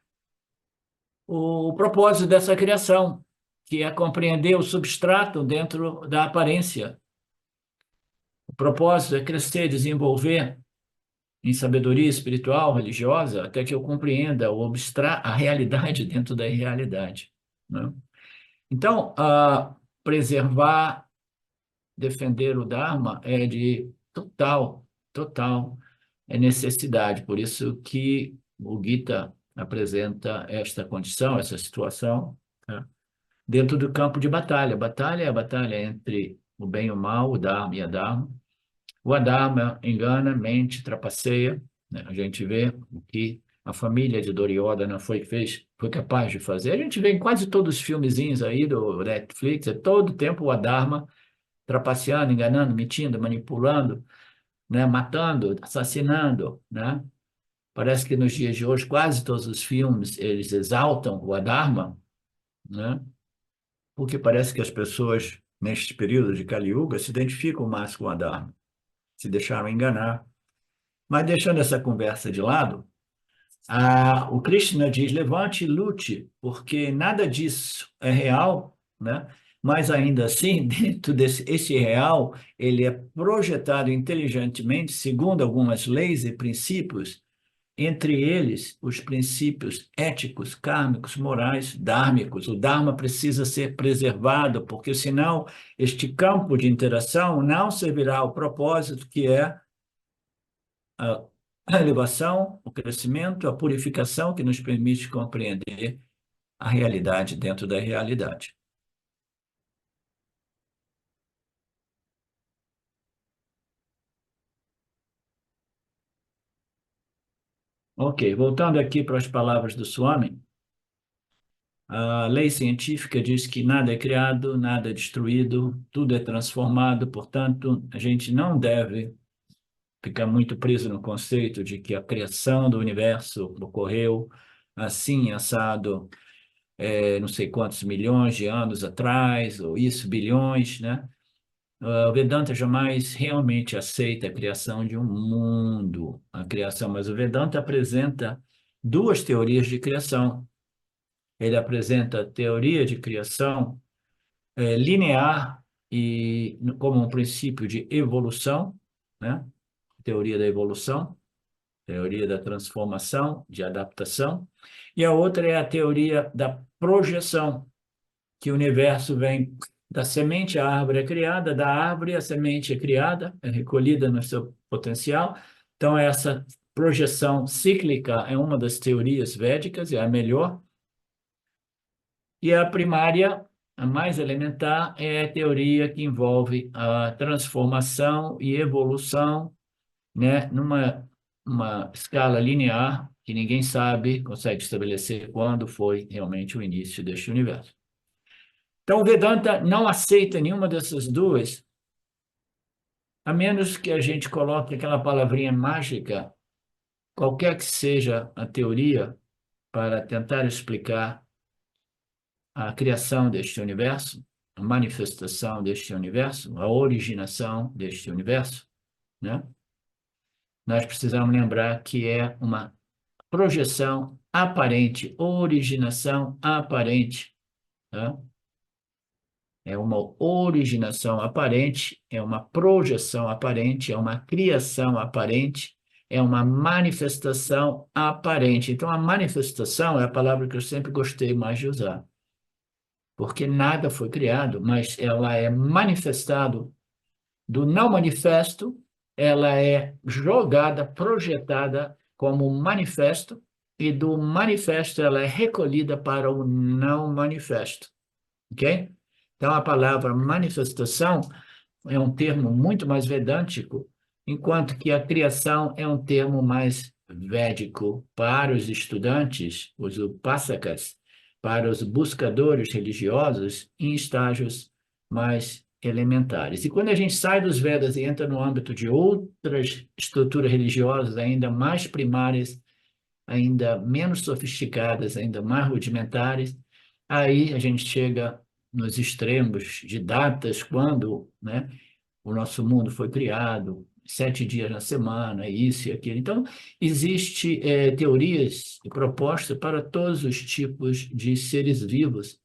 o propósito dessa criação, que é compreender o substrato dentro da aparência. O propósito é crescer, desenvolver em sabedoria espiritual, religiosa, até que eu compreenda a realidade dentro da irrealidade, né? Então, preservar, defender o Dharma é de total necessidade. Por isso que o Gita apresenta esta condição, essa situação, né, dentro do campo de batalha. Batalha é a batalha entre o bem e o mal, o Dharma e a Dharma. O Adharma engana, mente, trapaceia, né? A gente vê o que a família de Duryodhana foi capaz de fazer. A gente vê em quase todos os filmezinhos aí do Netflix, é todo tempo o Adharma trapaceando, enganando, mentindo, manipulando, né? Matando, assassinando, né? Parece que nos dias de hoje quase todos os filmes eles exaltam o Adharma, né? Porque parece que as pessoas neste período de Kali Yuga se identificam mais com o Adharma, se deixaram enganar. Mas deixando essa conversa de lado, o Krishna diz: levante e lute, porque nada disso é real, né? Mas ainda assim, dentro esse real, ele é projetado inteligentemente segundo algumas leis e princípios, entre eles os princípios éticos, kármicos, morais, dármicos. O Dharma precisa ser preservado, porque senão este campo de interação não servirá ao propósito que é a elevação, o crescimento, a purificação que nos permite compreender a realidade dentro da realidade. Ok, voltando aqui para as palavras do Swami, a lei científica diz que nada é criado, nada é destruído, tudo é transformado, portanto, a gente não deve ficar muito preso no conceito de que a criação do universo ocorreu assim, assado, não sei quantos milhões de anos atrás, ou isso, bilhões, né? O Vedanta jamais realmente aceita a criação de um mundo, a criação, mas o Vedanta apresenta duas teorias de criação. Ele apresenta a teoria de criação linear e como um princípio de evolução, né? Teoria da evolução, teoria da transformação, de adaptação, e a outra é a teoria da projeção, que o universo vem da semente, a árvore é criada, da árvore a semente é criada, é recolhida no seu potencial. Então, essa projeção cíclica é uma das teorias védicas, é a melhor. E a primária, a mais elementar, é a teoria que envolve a transformação e evolução, né, uma escala linear que ninguém sabe, consegue estabelecer quando foi realmente o início deste universo. Então, o Vedanta não aceita nenhuma dessas duas, a menos que a gente coloque aquela palavrinha mágica, qualquer que seja a teoria, para tentar explicar a criação deste universo, a manifestação deste universo, a originação deste universo, né? Nós precisamos lembrar que é uma projeção aparente, originação aparente, tá? É uma originação aparente, é uma projeção aparente, é uma criação aparente, é uma manifestação aparente. Então, a manifestação é a palavra que eu sempre gostei mais de usar, porque nada foi criado, mas ela é manifestado do não manifesto, ela é jogada, projetada como manifesto, e do manifesto ela é recolhida para o não manifesto, ok? Então, a palavra manifestação é um termo muito mais vedântico, enquanto que a criação é um termo mais védico para os estudantes, os upasakas, para os buscadores religiosos em estágios mais elementares. E quando a gente sai dos Vedas e entra no âmbito de outras estruturas religiosas ainda mais primárias, ainda menos sofisticadas, ainda mais rudimentares, aí a gente chega nos extremos de datas, quando, né, o nosso mundo foi criado, 7 dias na semana, isso e aquilo. Então, existe teorias e propostas para todos os tipos de seres vivos,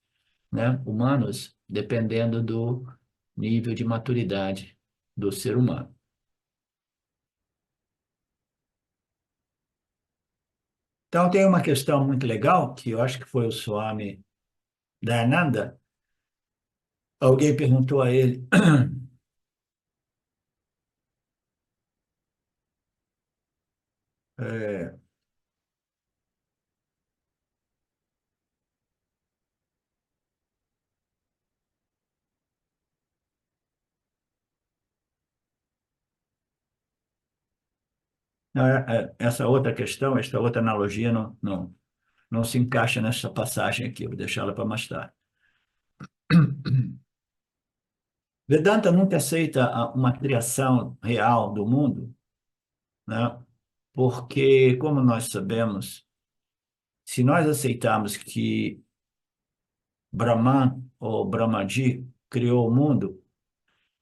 né, humanos, dependendo do nível de maturidade do ser humano. Então, tem uma questão muito legal, que eu acho que foi o Swami Dayananda. Alguém perguntou a ele, é, essa outra questão, essa outra analogia não se encaixa nessa passagem aqui, eu vou deixá-la para mais tarde. Vedanta nunca aceita uma criação real do mundo, né? Porque, como nós sabemos, se nós aceitarmos que Brahman ou Brahmaji criou o mundo,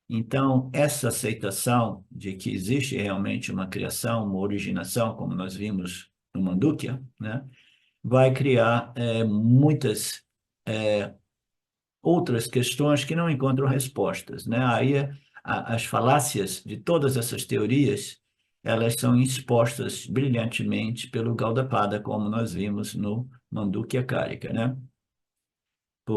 então essa aceitação de que existe realmente uma criação, uma originação, como nós vimos no Mandukya, né? Vai criar muitas outras questões que não encontram respostas, né? Aí as falácias de todas essas teorias, elas são expostas brilhantemente pelo Gaudapada, como nós vimos no Mandukya Karika, né?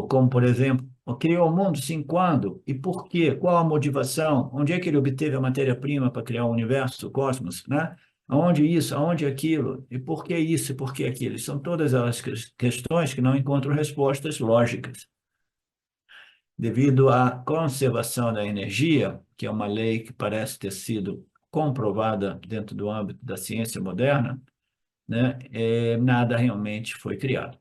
Como, por exemplo, criou o mundo, sim, quando e por quê? Qual a motivação? Onde é que ele obteve a matéria-prima para criar o universo, o cosmos, né? Aonde isso, aonde aquilo, e por que isso, e por que aquilo? São todas as questões que não encontram respostas lógicas. Devido à conservação da energia, que é uma lei que parece ter sido comprovada dentro do âmbito da ciência moderna, né, nada realmente foi criado.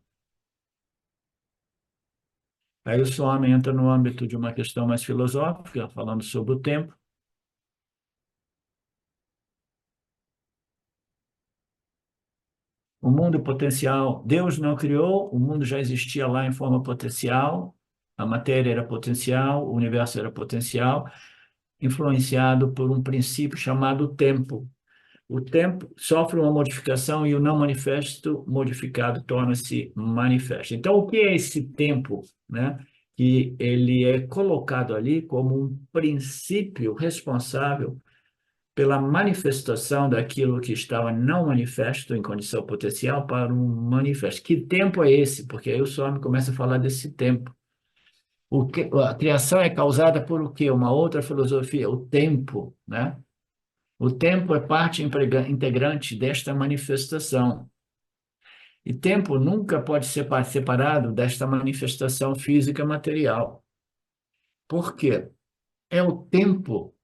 Aí o Swami entra no âmbito de uma questão mais filosófica, falando sobre o tempo. O mundo potencial, Deus não criou, o mundo já existia lá em forma potencial, a matéria era potencial, o universo era potencial, influenciado por um princípio chamado tempo. O tempo sofre uma modificação e o não manifesto modificado torna-se manifesto. Então, o que é esse tempo, né? Que ele é colocado ali como um princípio responsável pela manifestação daquilo que estava não manifesto em condição potencial para um manifesto. Que tempo é esse? Porque aí o Swami começa a falar desse tempo. A criação é causada por o quê? Uma outra filosofia, o tempo, né? O tempo é parte integrante desta manifestação. E tempo nunca pode ser separado desta manifestação física material. Por quê? É o tempo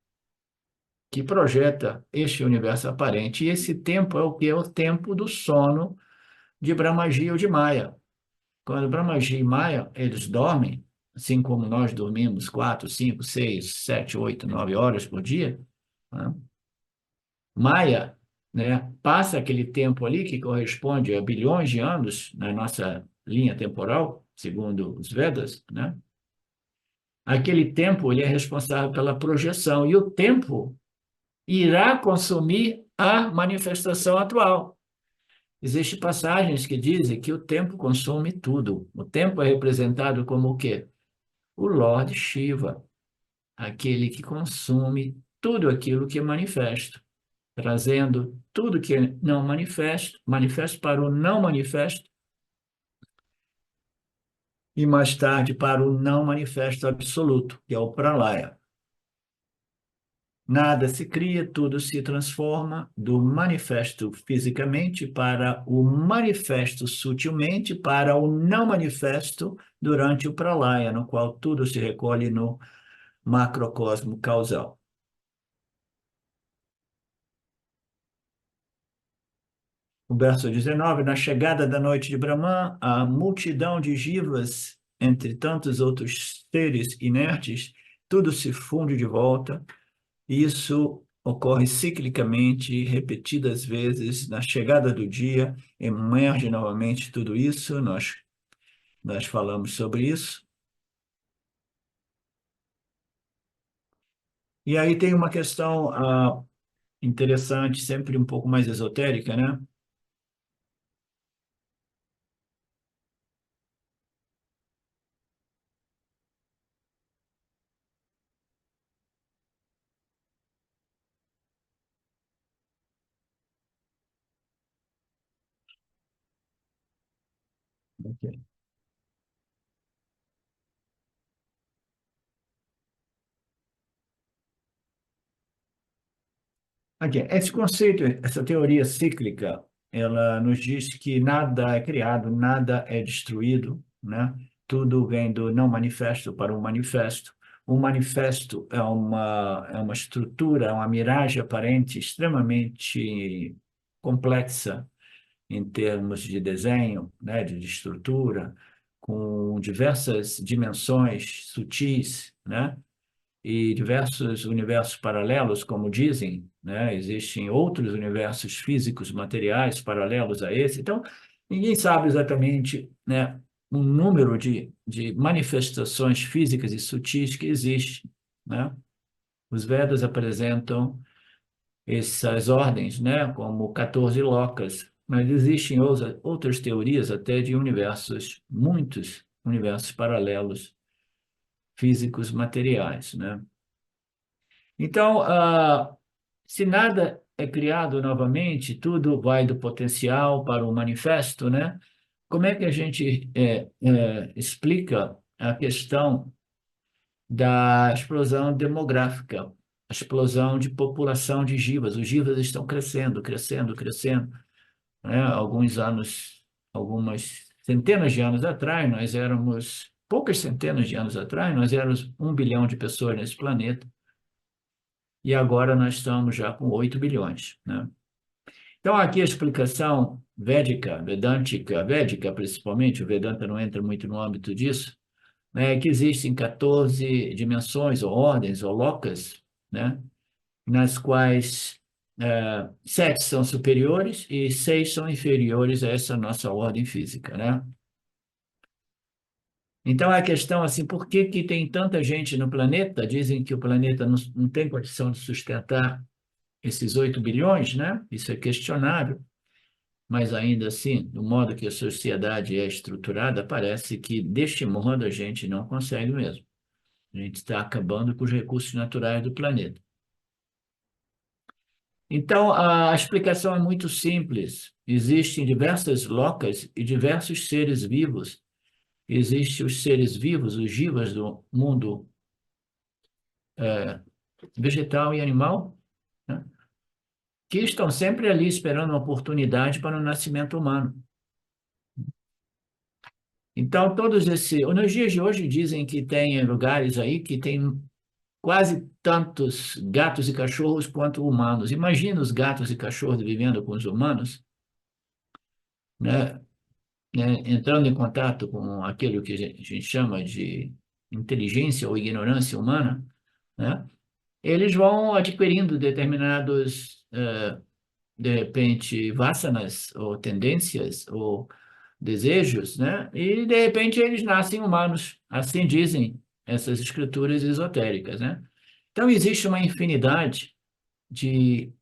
que projeta este universo aparente. E esse tempo é o que? É o tempo do sono de Brahmaji ou de Maya. Quando Brahmaji e Maya, eles dormem, assim como nós dormimos 4, 5, 6, 7, 8, 9 horas por dia, né? Maya, né, passa aquele tempo ali que corresponde a bilhões de anos na nossa linha temporal, segundo os Vedas, né? Aquele tempo ele é responsável pela projeção e o tempo irá consumir a manifestação atual. Existem passagens que dizem que o tempo consome tudo. O tempo é representado como o quê? O Lord Shiva, aquele que consome tudo aquilo que é manifesto, trazendo tudo que é não manifesto, manifesto para o não manifesto, e mais tarde para o não manifesto absoluto, que é o Pralaya. Nada se cria, tudo se transforma do manifesto fisicamente para o manifesto sutilmente, para o não manifesto durante o pralaya, no qual tudo se recolhe no macrocosmo causal. O verso 19, na chegada da noite de Brahman, a multidão de jivas, entre tantos outros seres inertes, tudo se funde de volta. Isso ocorre ciclicamente, repetidas vezes. Na chegada do dia, emerge novamente tudo isso. Nós falamos sobre isso. E aí tem uma questão interessante, sempre um pouco mais esotérica, né? Ok. Aqui, esse conceito, essa teoria cíclica, ela nos diz que nada é criado, nada é destruído, né? Tudo vem do não manifesto para o manifesto. O manifesto é uma estrutura, é uma miragem aparente extremamente complexa em termos de desenho, né? De estrutura, com diversas dimensões sutis, né? E diversos universos paralelos, como dizem, né? Existem outros universos físicos, materiais paralelos a esse. Então, ninguém sabe exatamente, né, o número de manifestações físicas e sutis que existe, né? Os Vedas apresentam essas ordens, né, como 14 lokas, mas existem outras teorias até de universos, muitos universos paralelos físicos materiais, né? Então, se nada é criado novamente, tudo vai do potencial para o manifesto, né? Como é que a gente explica a questão da explosão demográfica, a explosão de população de jivas? Os jivas estão crescendo, crescendo, crescendo, né? Algumas centenas de anos atrás, poucas centenas de anos atrás, nós éramos 1 bilhão de pessoas nesse planeta. E agora nós estamos já com 8 bilhões, né? Então, aqui a explicação védica, vedântica, védica principalmente, o Vedanta não entra muito no âmbito disso, né, é que existem 14 dimensões, ou ordens, ou lokas, né, nas quais 7 são superiores e 6 são inferiores a essa nossa ordem física, né? Então, a questão, assim, por que que tem tanta gente no planeta? Dizem que o planeta não tem condição de sustentar esses 8 bilhões, né? Isso é questionável, mas ainda assim, do modo que a sociedade é estruturada, parece que deste modo a gente não consegue mesmo. A gente está acabando com os recursos naturais do planeta. Então, a explicação é muito simples. Existem diversas locas e diversos seres vivos. Existem os seres vivos, os jivas do mundo vegetal e animal, né, que estão sempre ali esperando uma oportunidade para o nascimento humano. Então, nos dias de hoje dizem que tem lugares aí que tem quase tantos gatos e cachorros quanto humanos. Imagina os gatos e cachorros vivendo com os humanos, né? Entrando em contato com aquilo que a gente chama de inteligência ou ignorância humana, né? Eles vão adquirindo determinados, de repente, vássanas ou tendências ou desejos, né? E de repente eles nascem humanos, assim dizem essas escrituras esotéricas, né? Então existe uma infinidade de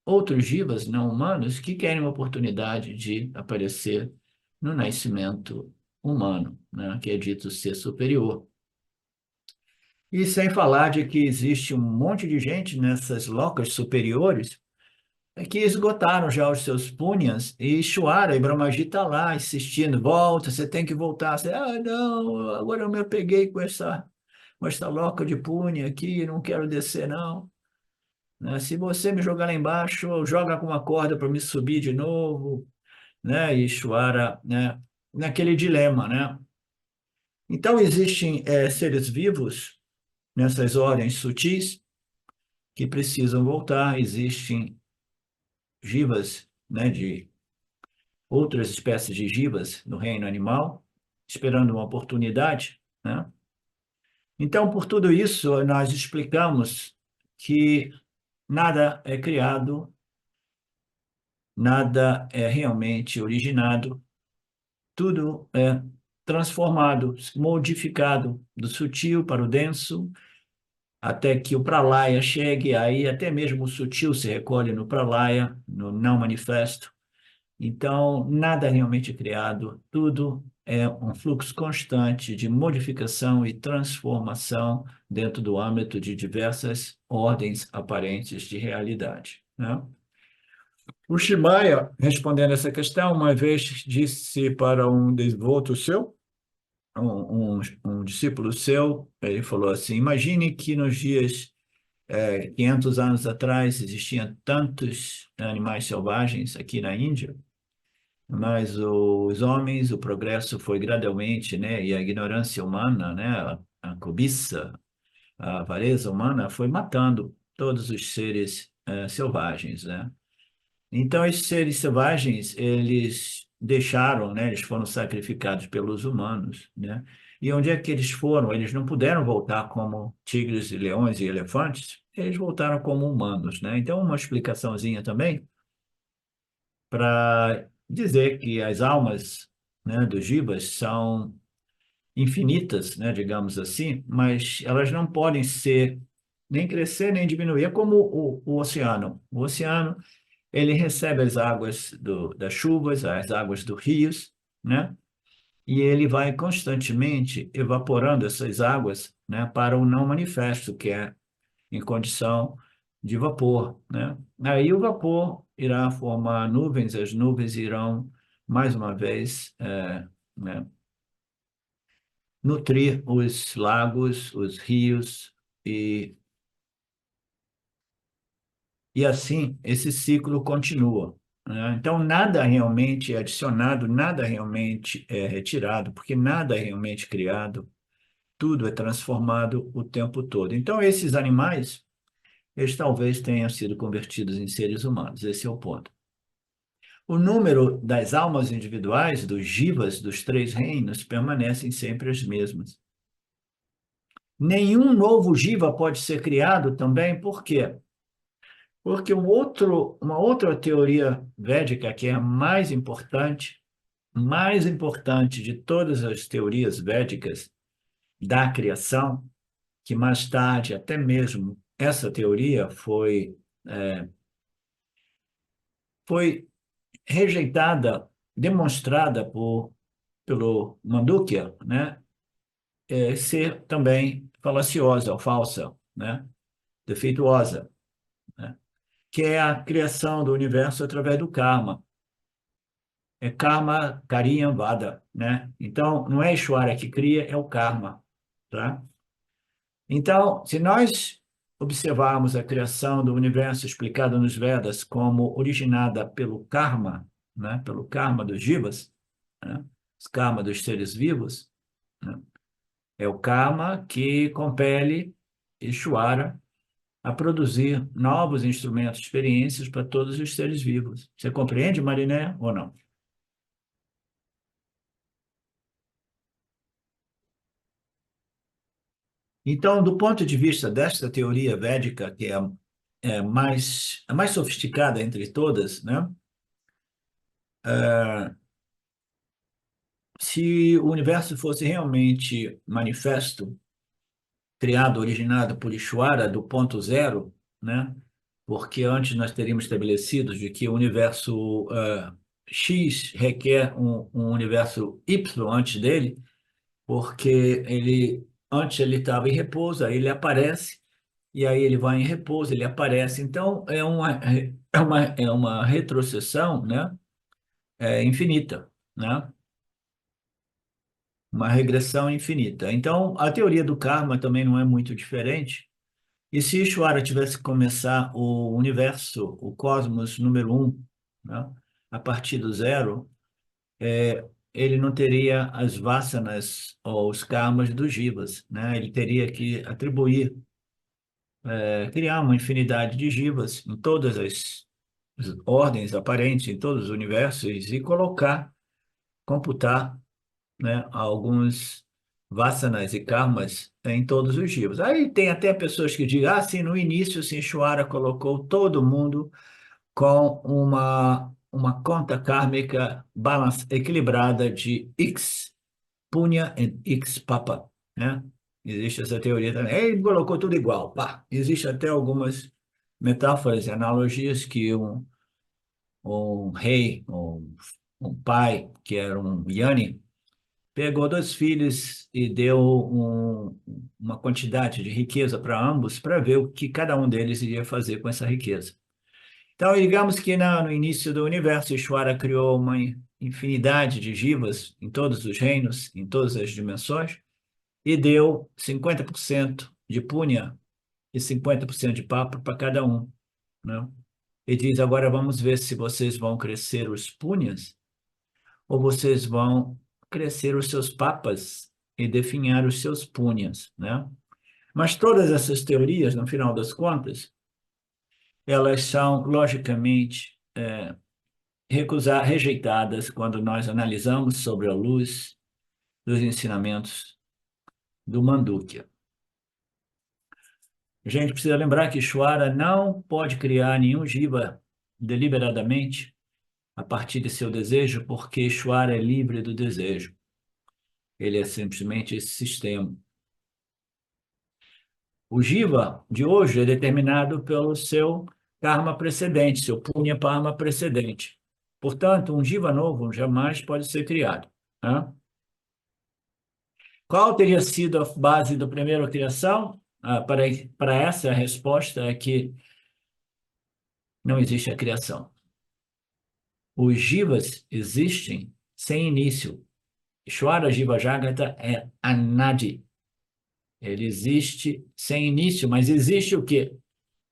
outros jivas não humanos que querem uma oportunidade de aparecer no nascimento humano, né? Que é dito ser superior. E sem falar de que existe um monte de gente nessas locas superiores que esgotaram já os seus punhas e Chuara e Brahmaji está lá insistindo, volta, você tem que voltar. Você, não, agora eu me apeguei com essa loca de punha aqui, não quero descer não. Né? Se você me jogar lá embaixo, joga com uma corda para me subir de novo, né? E Chuara, né? Naquele dilema, né? Então existem seres vivos nessas ordens sutis que precisam voltar, existem jivas, né? De outras espécies de jivas no reino animal, esperando uma oportunidade, né? Então, por tudo isso, nós explicamos que nada é criado, nada é realmente originado, tudo é transformado, modificado do sutil para o denso até que o Pralaya chegue, aí até mesmo o sutil se recolhe no Pralaya, no não manifesto. Então, nada é realmente criado, tudo é um fluxo constante de modificação e transformação dentro do âmbito de diversas ordens aparentes de realidade, né? O Shimaya, respondendo essa questão, uma vez disse para um devoto seu, um discípulo seu, ele falou assim: imagine que nos dias 500 anos atrás existiam tantos animais selvagens aqui na Índia, mas os homens, o progresso foi gradualmente, né? E a ignorância humana, né? A cobiça, a avareza humana foi matando todos os seres selvagens, né? Então, esses seres selvagens, eles deixaram, né? Eles foram sacrificados pelos humanos, né? E onde é que eles foram? Eles não puderam voltar como tigres e leões e elefantes, eles voltaram como humanos, né? Então, uma explicaçãozinha também para dizer que as almas, né, dos jivas são infinitas, né, digamos assim, mas elas não podem ser nem crescer nem diminuir. É como o oceano. O oceano, ele recebe as águas das chuvas, as águas dos rios, né? E ele vai constantemente evaporando essas águas, né, para o não manifesto, que é em condição de vapor, né? Aí o vapor irá formar nuvens, as nuvens irão, mais uma vez, né, nutrir os lagos, os rios, e assim esse ciclo continua, né? Então, nada realmente é adicionado, nada realmente é retirado, porque nada é realmente criado, tudo é transformado o tempo todo. Então, esses animais, eles talvez tenham sido convertidos em seres humanos, esse é o ponto. O número das almas individuais, dos jivas, dos três reinos, permanecem sempre as mesmas. Nenhum novo jiva pode ser criado também, por quê? Porque uma outra teoria védica que é a mais importante de todas as teorias védicas da criação, que mais tarde até mesmo essa teoria foi rejeitada, demonstrada pelo Mandukya, né, ser também falaciosa ou falsa, né, defeituosa, né, que é a criação do universo através do karma. É karma, carinha, vada, né? Então, não é Ishvara que cria, é o karma, tá? Então, se nós observarmos a criação do universo explicada nos Vedas como originada pelo karma, né? Pelo karma dos jivas, né? O karma dos seres vivos, né? É o karma que compele Ishvara a produzir novos instrumentos, experiências para todos os seres vivos. Você compreende, Mariné, ou não? Então, do ponto de vista desta teoria védica, que é a mais sofisticada entre todas, né? Se o universo fosse realmente manifesto, criado, originado por Ishvara, do ponto zero, né? Porque antes nós teríamos estabelecido de que o universo X requer um universo Y antes dele, porque antes ele estava em repouso, aí ele aparece, e aí ele vai em repouso, ele aparece. Então, é uma retrocessão, né? Infinita, né? Uma regressão infinita. Então, a teoria do karma também não é muito diferente. E se Ishvara tivesse que começar o universo, o cosmos número um, né? A partir do zero, ele não teria as vasanas ou os karmas dos jivas, né? Ele teria que atribuir, criar uma infinidade de jivas em todas as ordens aparentes, em todos os universos e colocar, computar, né, alguns vasanas e karmas em todos os jivas. Aí tem até pessoas que dizem, sim, no início, sim, Ishvara colocou todo mundo com uma conta kármica equilibrada de X Punya e X Papa, né? Existe essa teoria também. Ele colocou tudo igual. Pá. Existe até algumas metáforas e analogias que um rei, um pai, que era um Yanni, pegou dois filhos e deu uma quantidade de riqueza para ambos, para ver o que cada um deles iria fazer com essa riqueza. Então, digamos que no início do universo, Ishvara criou uma infinidade de jivas em todos os reinos, em todas as dimensões, e deu 50% de punya e 50% de papa para cada um, né? E diz, agora vamos ver se vocês vão crescer os punyas ou vocês vão crescer os seus papas e definhar os seus punyas, né? Mas todas essas teorias, no final das contas, elas são, logicamente, rejeitadas quando nós analisamos sobre a luz dos ensinamentos do Mandukya. A gente precisa lembrar que Ishvara não pode criar nenhum jiva deliberadamente a partir de seu desejo, porque Ishvara é livre do desejo. Ele é simplesmente esse sistema. O jiva de hoje é determinado pelo seu karma precedente, seu punya karma precedente. Portanto, um jiva novo jamais pode ser criado, né? Qual teria sido a base da primeira criação? Para essa, a resposta é que não existe a criação. Os jivas existem sem início. Ishvara Jiva Jagata é anadi. Ele existe sem início, mas existe o quê?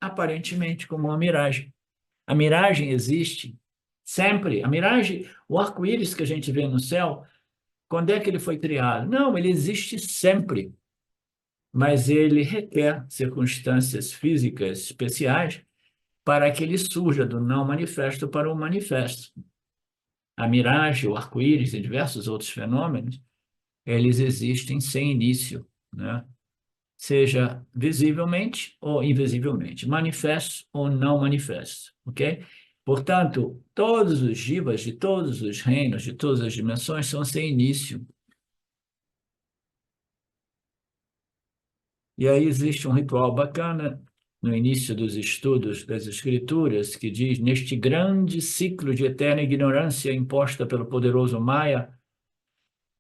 Aparentemente como uma miragem. A miragem existe sempre. A miragem, o arco-íris que a gente vê no céu, quando é que ele foi criado? Não, ele existe sempre. Mas ele requer circunstâncias físicas especiais para que ele surja do não manifesto para o manifesto. A miragem, o arco-íris e diversos outros fenômenos, eles existem sem início, né? Seja visivelmente ou invisivelmente, manifesto ou não manifesto, ok? Portanto, todos os jivas de todos os reinos, de todas as dimensões, são sem início. E aí existe um ritual bacana no início dos estudos das Escrituras que diz: neste grande ciclo de eterna ignorância imposta pelo poderoso Maya,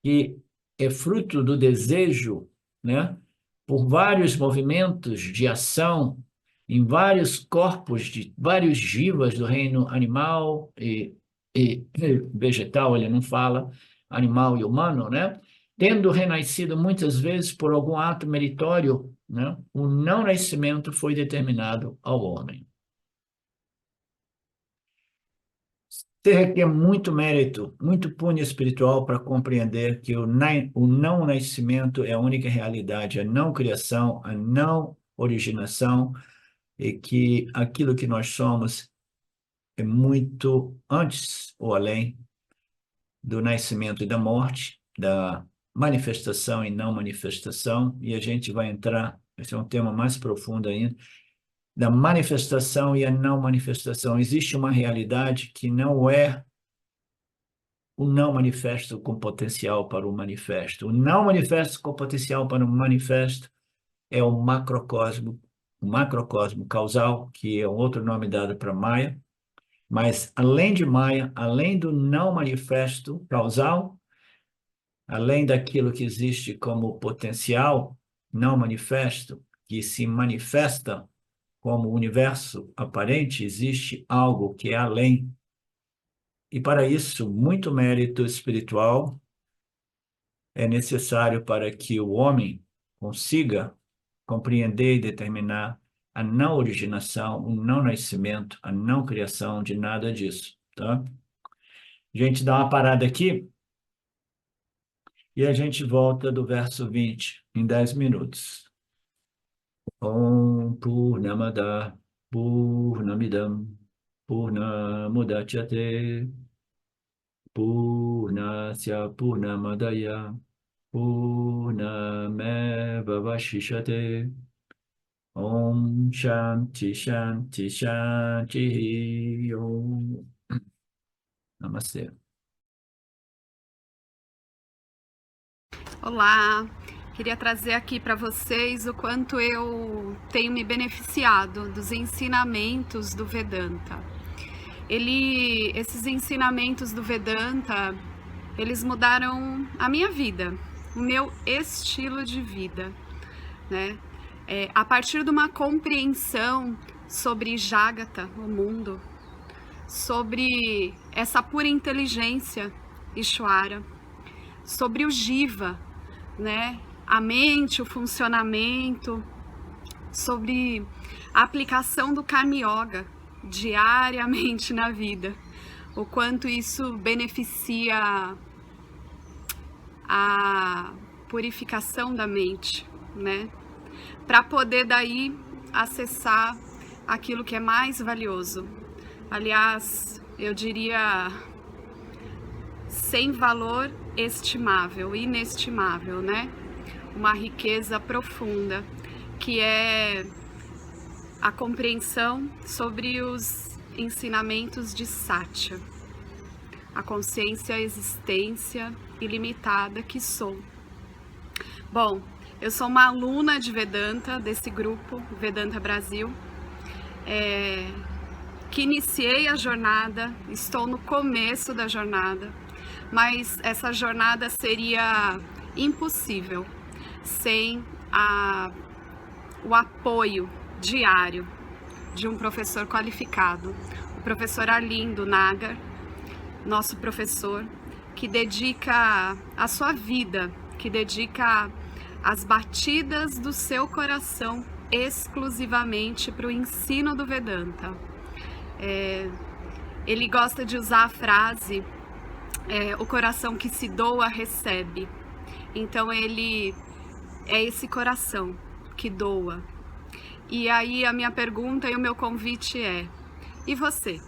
que é fruto do desejo, né, por vários movimentos de ação em vários corpos de vários jivas do reino animal e vegetal, ele não fala, animal e humano, né? Tendo renascido muitas vezes por algum ato meritório, né? O não nascimento foi determinado ao homem. Você requer muito mérito, muito punho espiritual para compreender que o não nascimento é a única realidade, a não criação, a não originação, e que aquilo que nós somos é muito antes ou além do nascimento e da morte, da manifestação e não manifestação, e a gente vai entrar, esse é um tema mais profundo ainda, da manifestação e a não manifestação. Existe uma realidade que não é o não manifesto com potencial para o manifesto. O não manifesto com potencial para o manifesto é o macrocosmo causal, que é um outro nome dado para Maya, mas além de Maya, além do não manifesto causal, além daquilo que existe como potencial não manifesto, que se manifesta como universo aparente, existe algo que é além. E para isso, muito mérito espiritual é necessário para que o homem consiga compreender e determinar a não originação, o não nascimento, a não criação de nada disso, tá? A gente dá uma parada aqui e a gente volta do verso 20 em 10 minutos. Om Purnamada Purnamidam Purnamudachyate Purnasya Purnamadaya Purnameva Vashishate Om Shanti Shanti Shanti Om. Namastê. Olá! Queria trazer aqui para vocês o quanto eu tenho me beneficiado dos ensinamentos do Vedanta. Esses ensinamentos do Vedanta, eles mudaram a minha vida, o meu estilo de vida, né? A partir de uma compreensão sobre Jagata, o mundo, sobre essa pura inteligência, Ishvara, sobre o Jiva, né? A mente, o funcionamento, sobre a aplicação do Karma Yoga diariamente na vida, o quanto isso beneficia a purificação da mente, né? Para poder daí acessar aquilo que é mais valioso. Aliás, eu diria sem valor estimável, inestimável, né? Uma riqueza profunda, que é a compreensão sobre os ensinamentos de Satya, a consciência, a existência ilimitada que sou. Bom, eu sou uma aluna de Vedanta, desse grupo, Vedanta Brasil, que iniciei a jornada, estou no começo da jornada, mas essa jornada seria impossível sem o apoio diário de um professor qualificado, o professor Arlindo Nagar, nosso professor, que dedica a sua vida, que dedica as batidas do seu coração exclusivamente para o ensino do Vedanta. Ele gosta de usar a frase, o coração que se doa, recebe. Então ele é esse coração que doa. E aí a minha pergunta e o meu convite é: e você?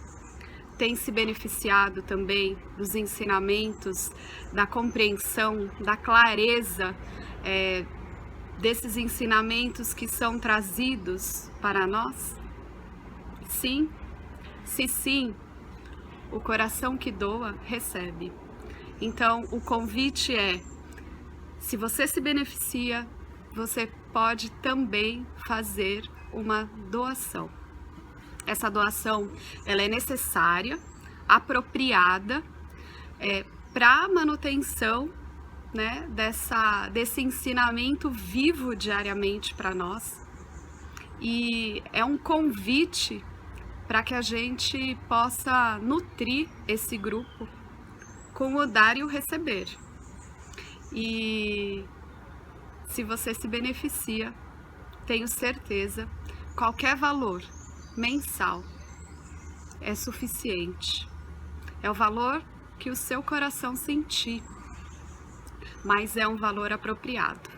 Tem se beneficiado também dos ensinamentos, da compreensão, da clareza desses ensinamentos que são trazidos para nós? Sim? Se sim, o coração que doa, recebe. Então, o convite é: se você se beneficia, você pode também fazer uma doação. Essa doação, ela é necessária, apropriada, para a manutenção, né, desse ensinamento vivo diariamente para nós. E é um convite para que a gente possa nutrir esse grupo com o dar e o receber. E se você se beneficia, tenho certeza, qualquer valor mensal é suficiente. É o valor que o seu coração sentir, mas é um valor apropriado.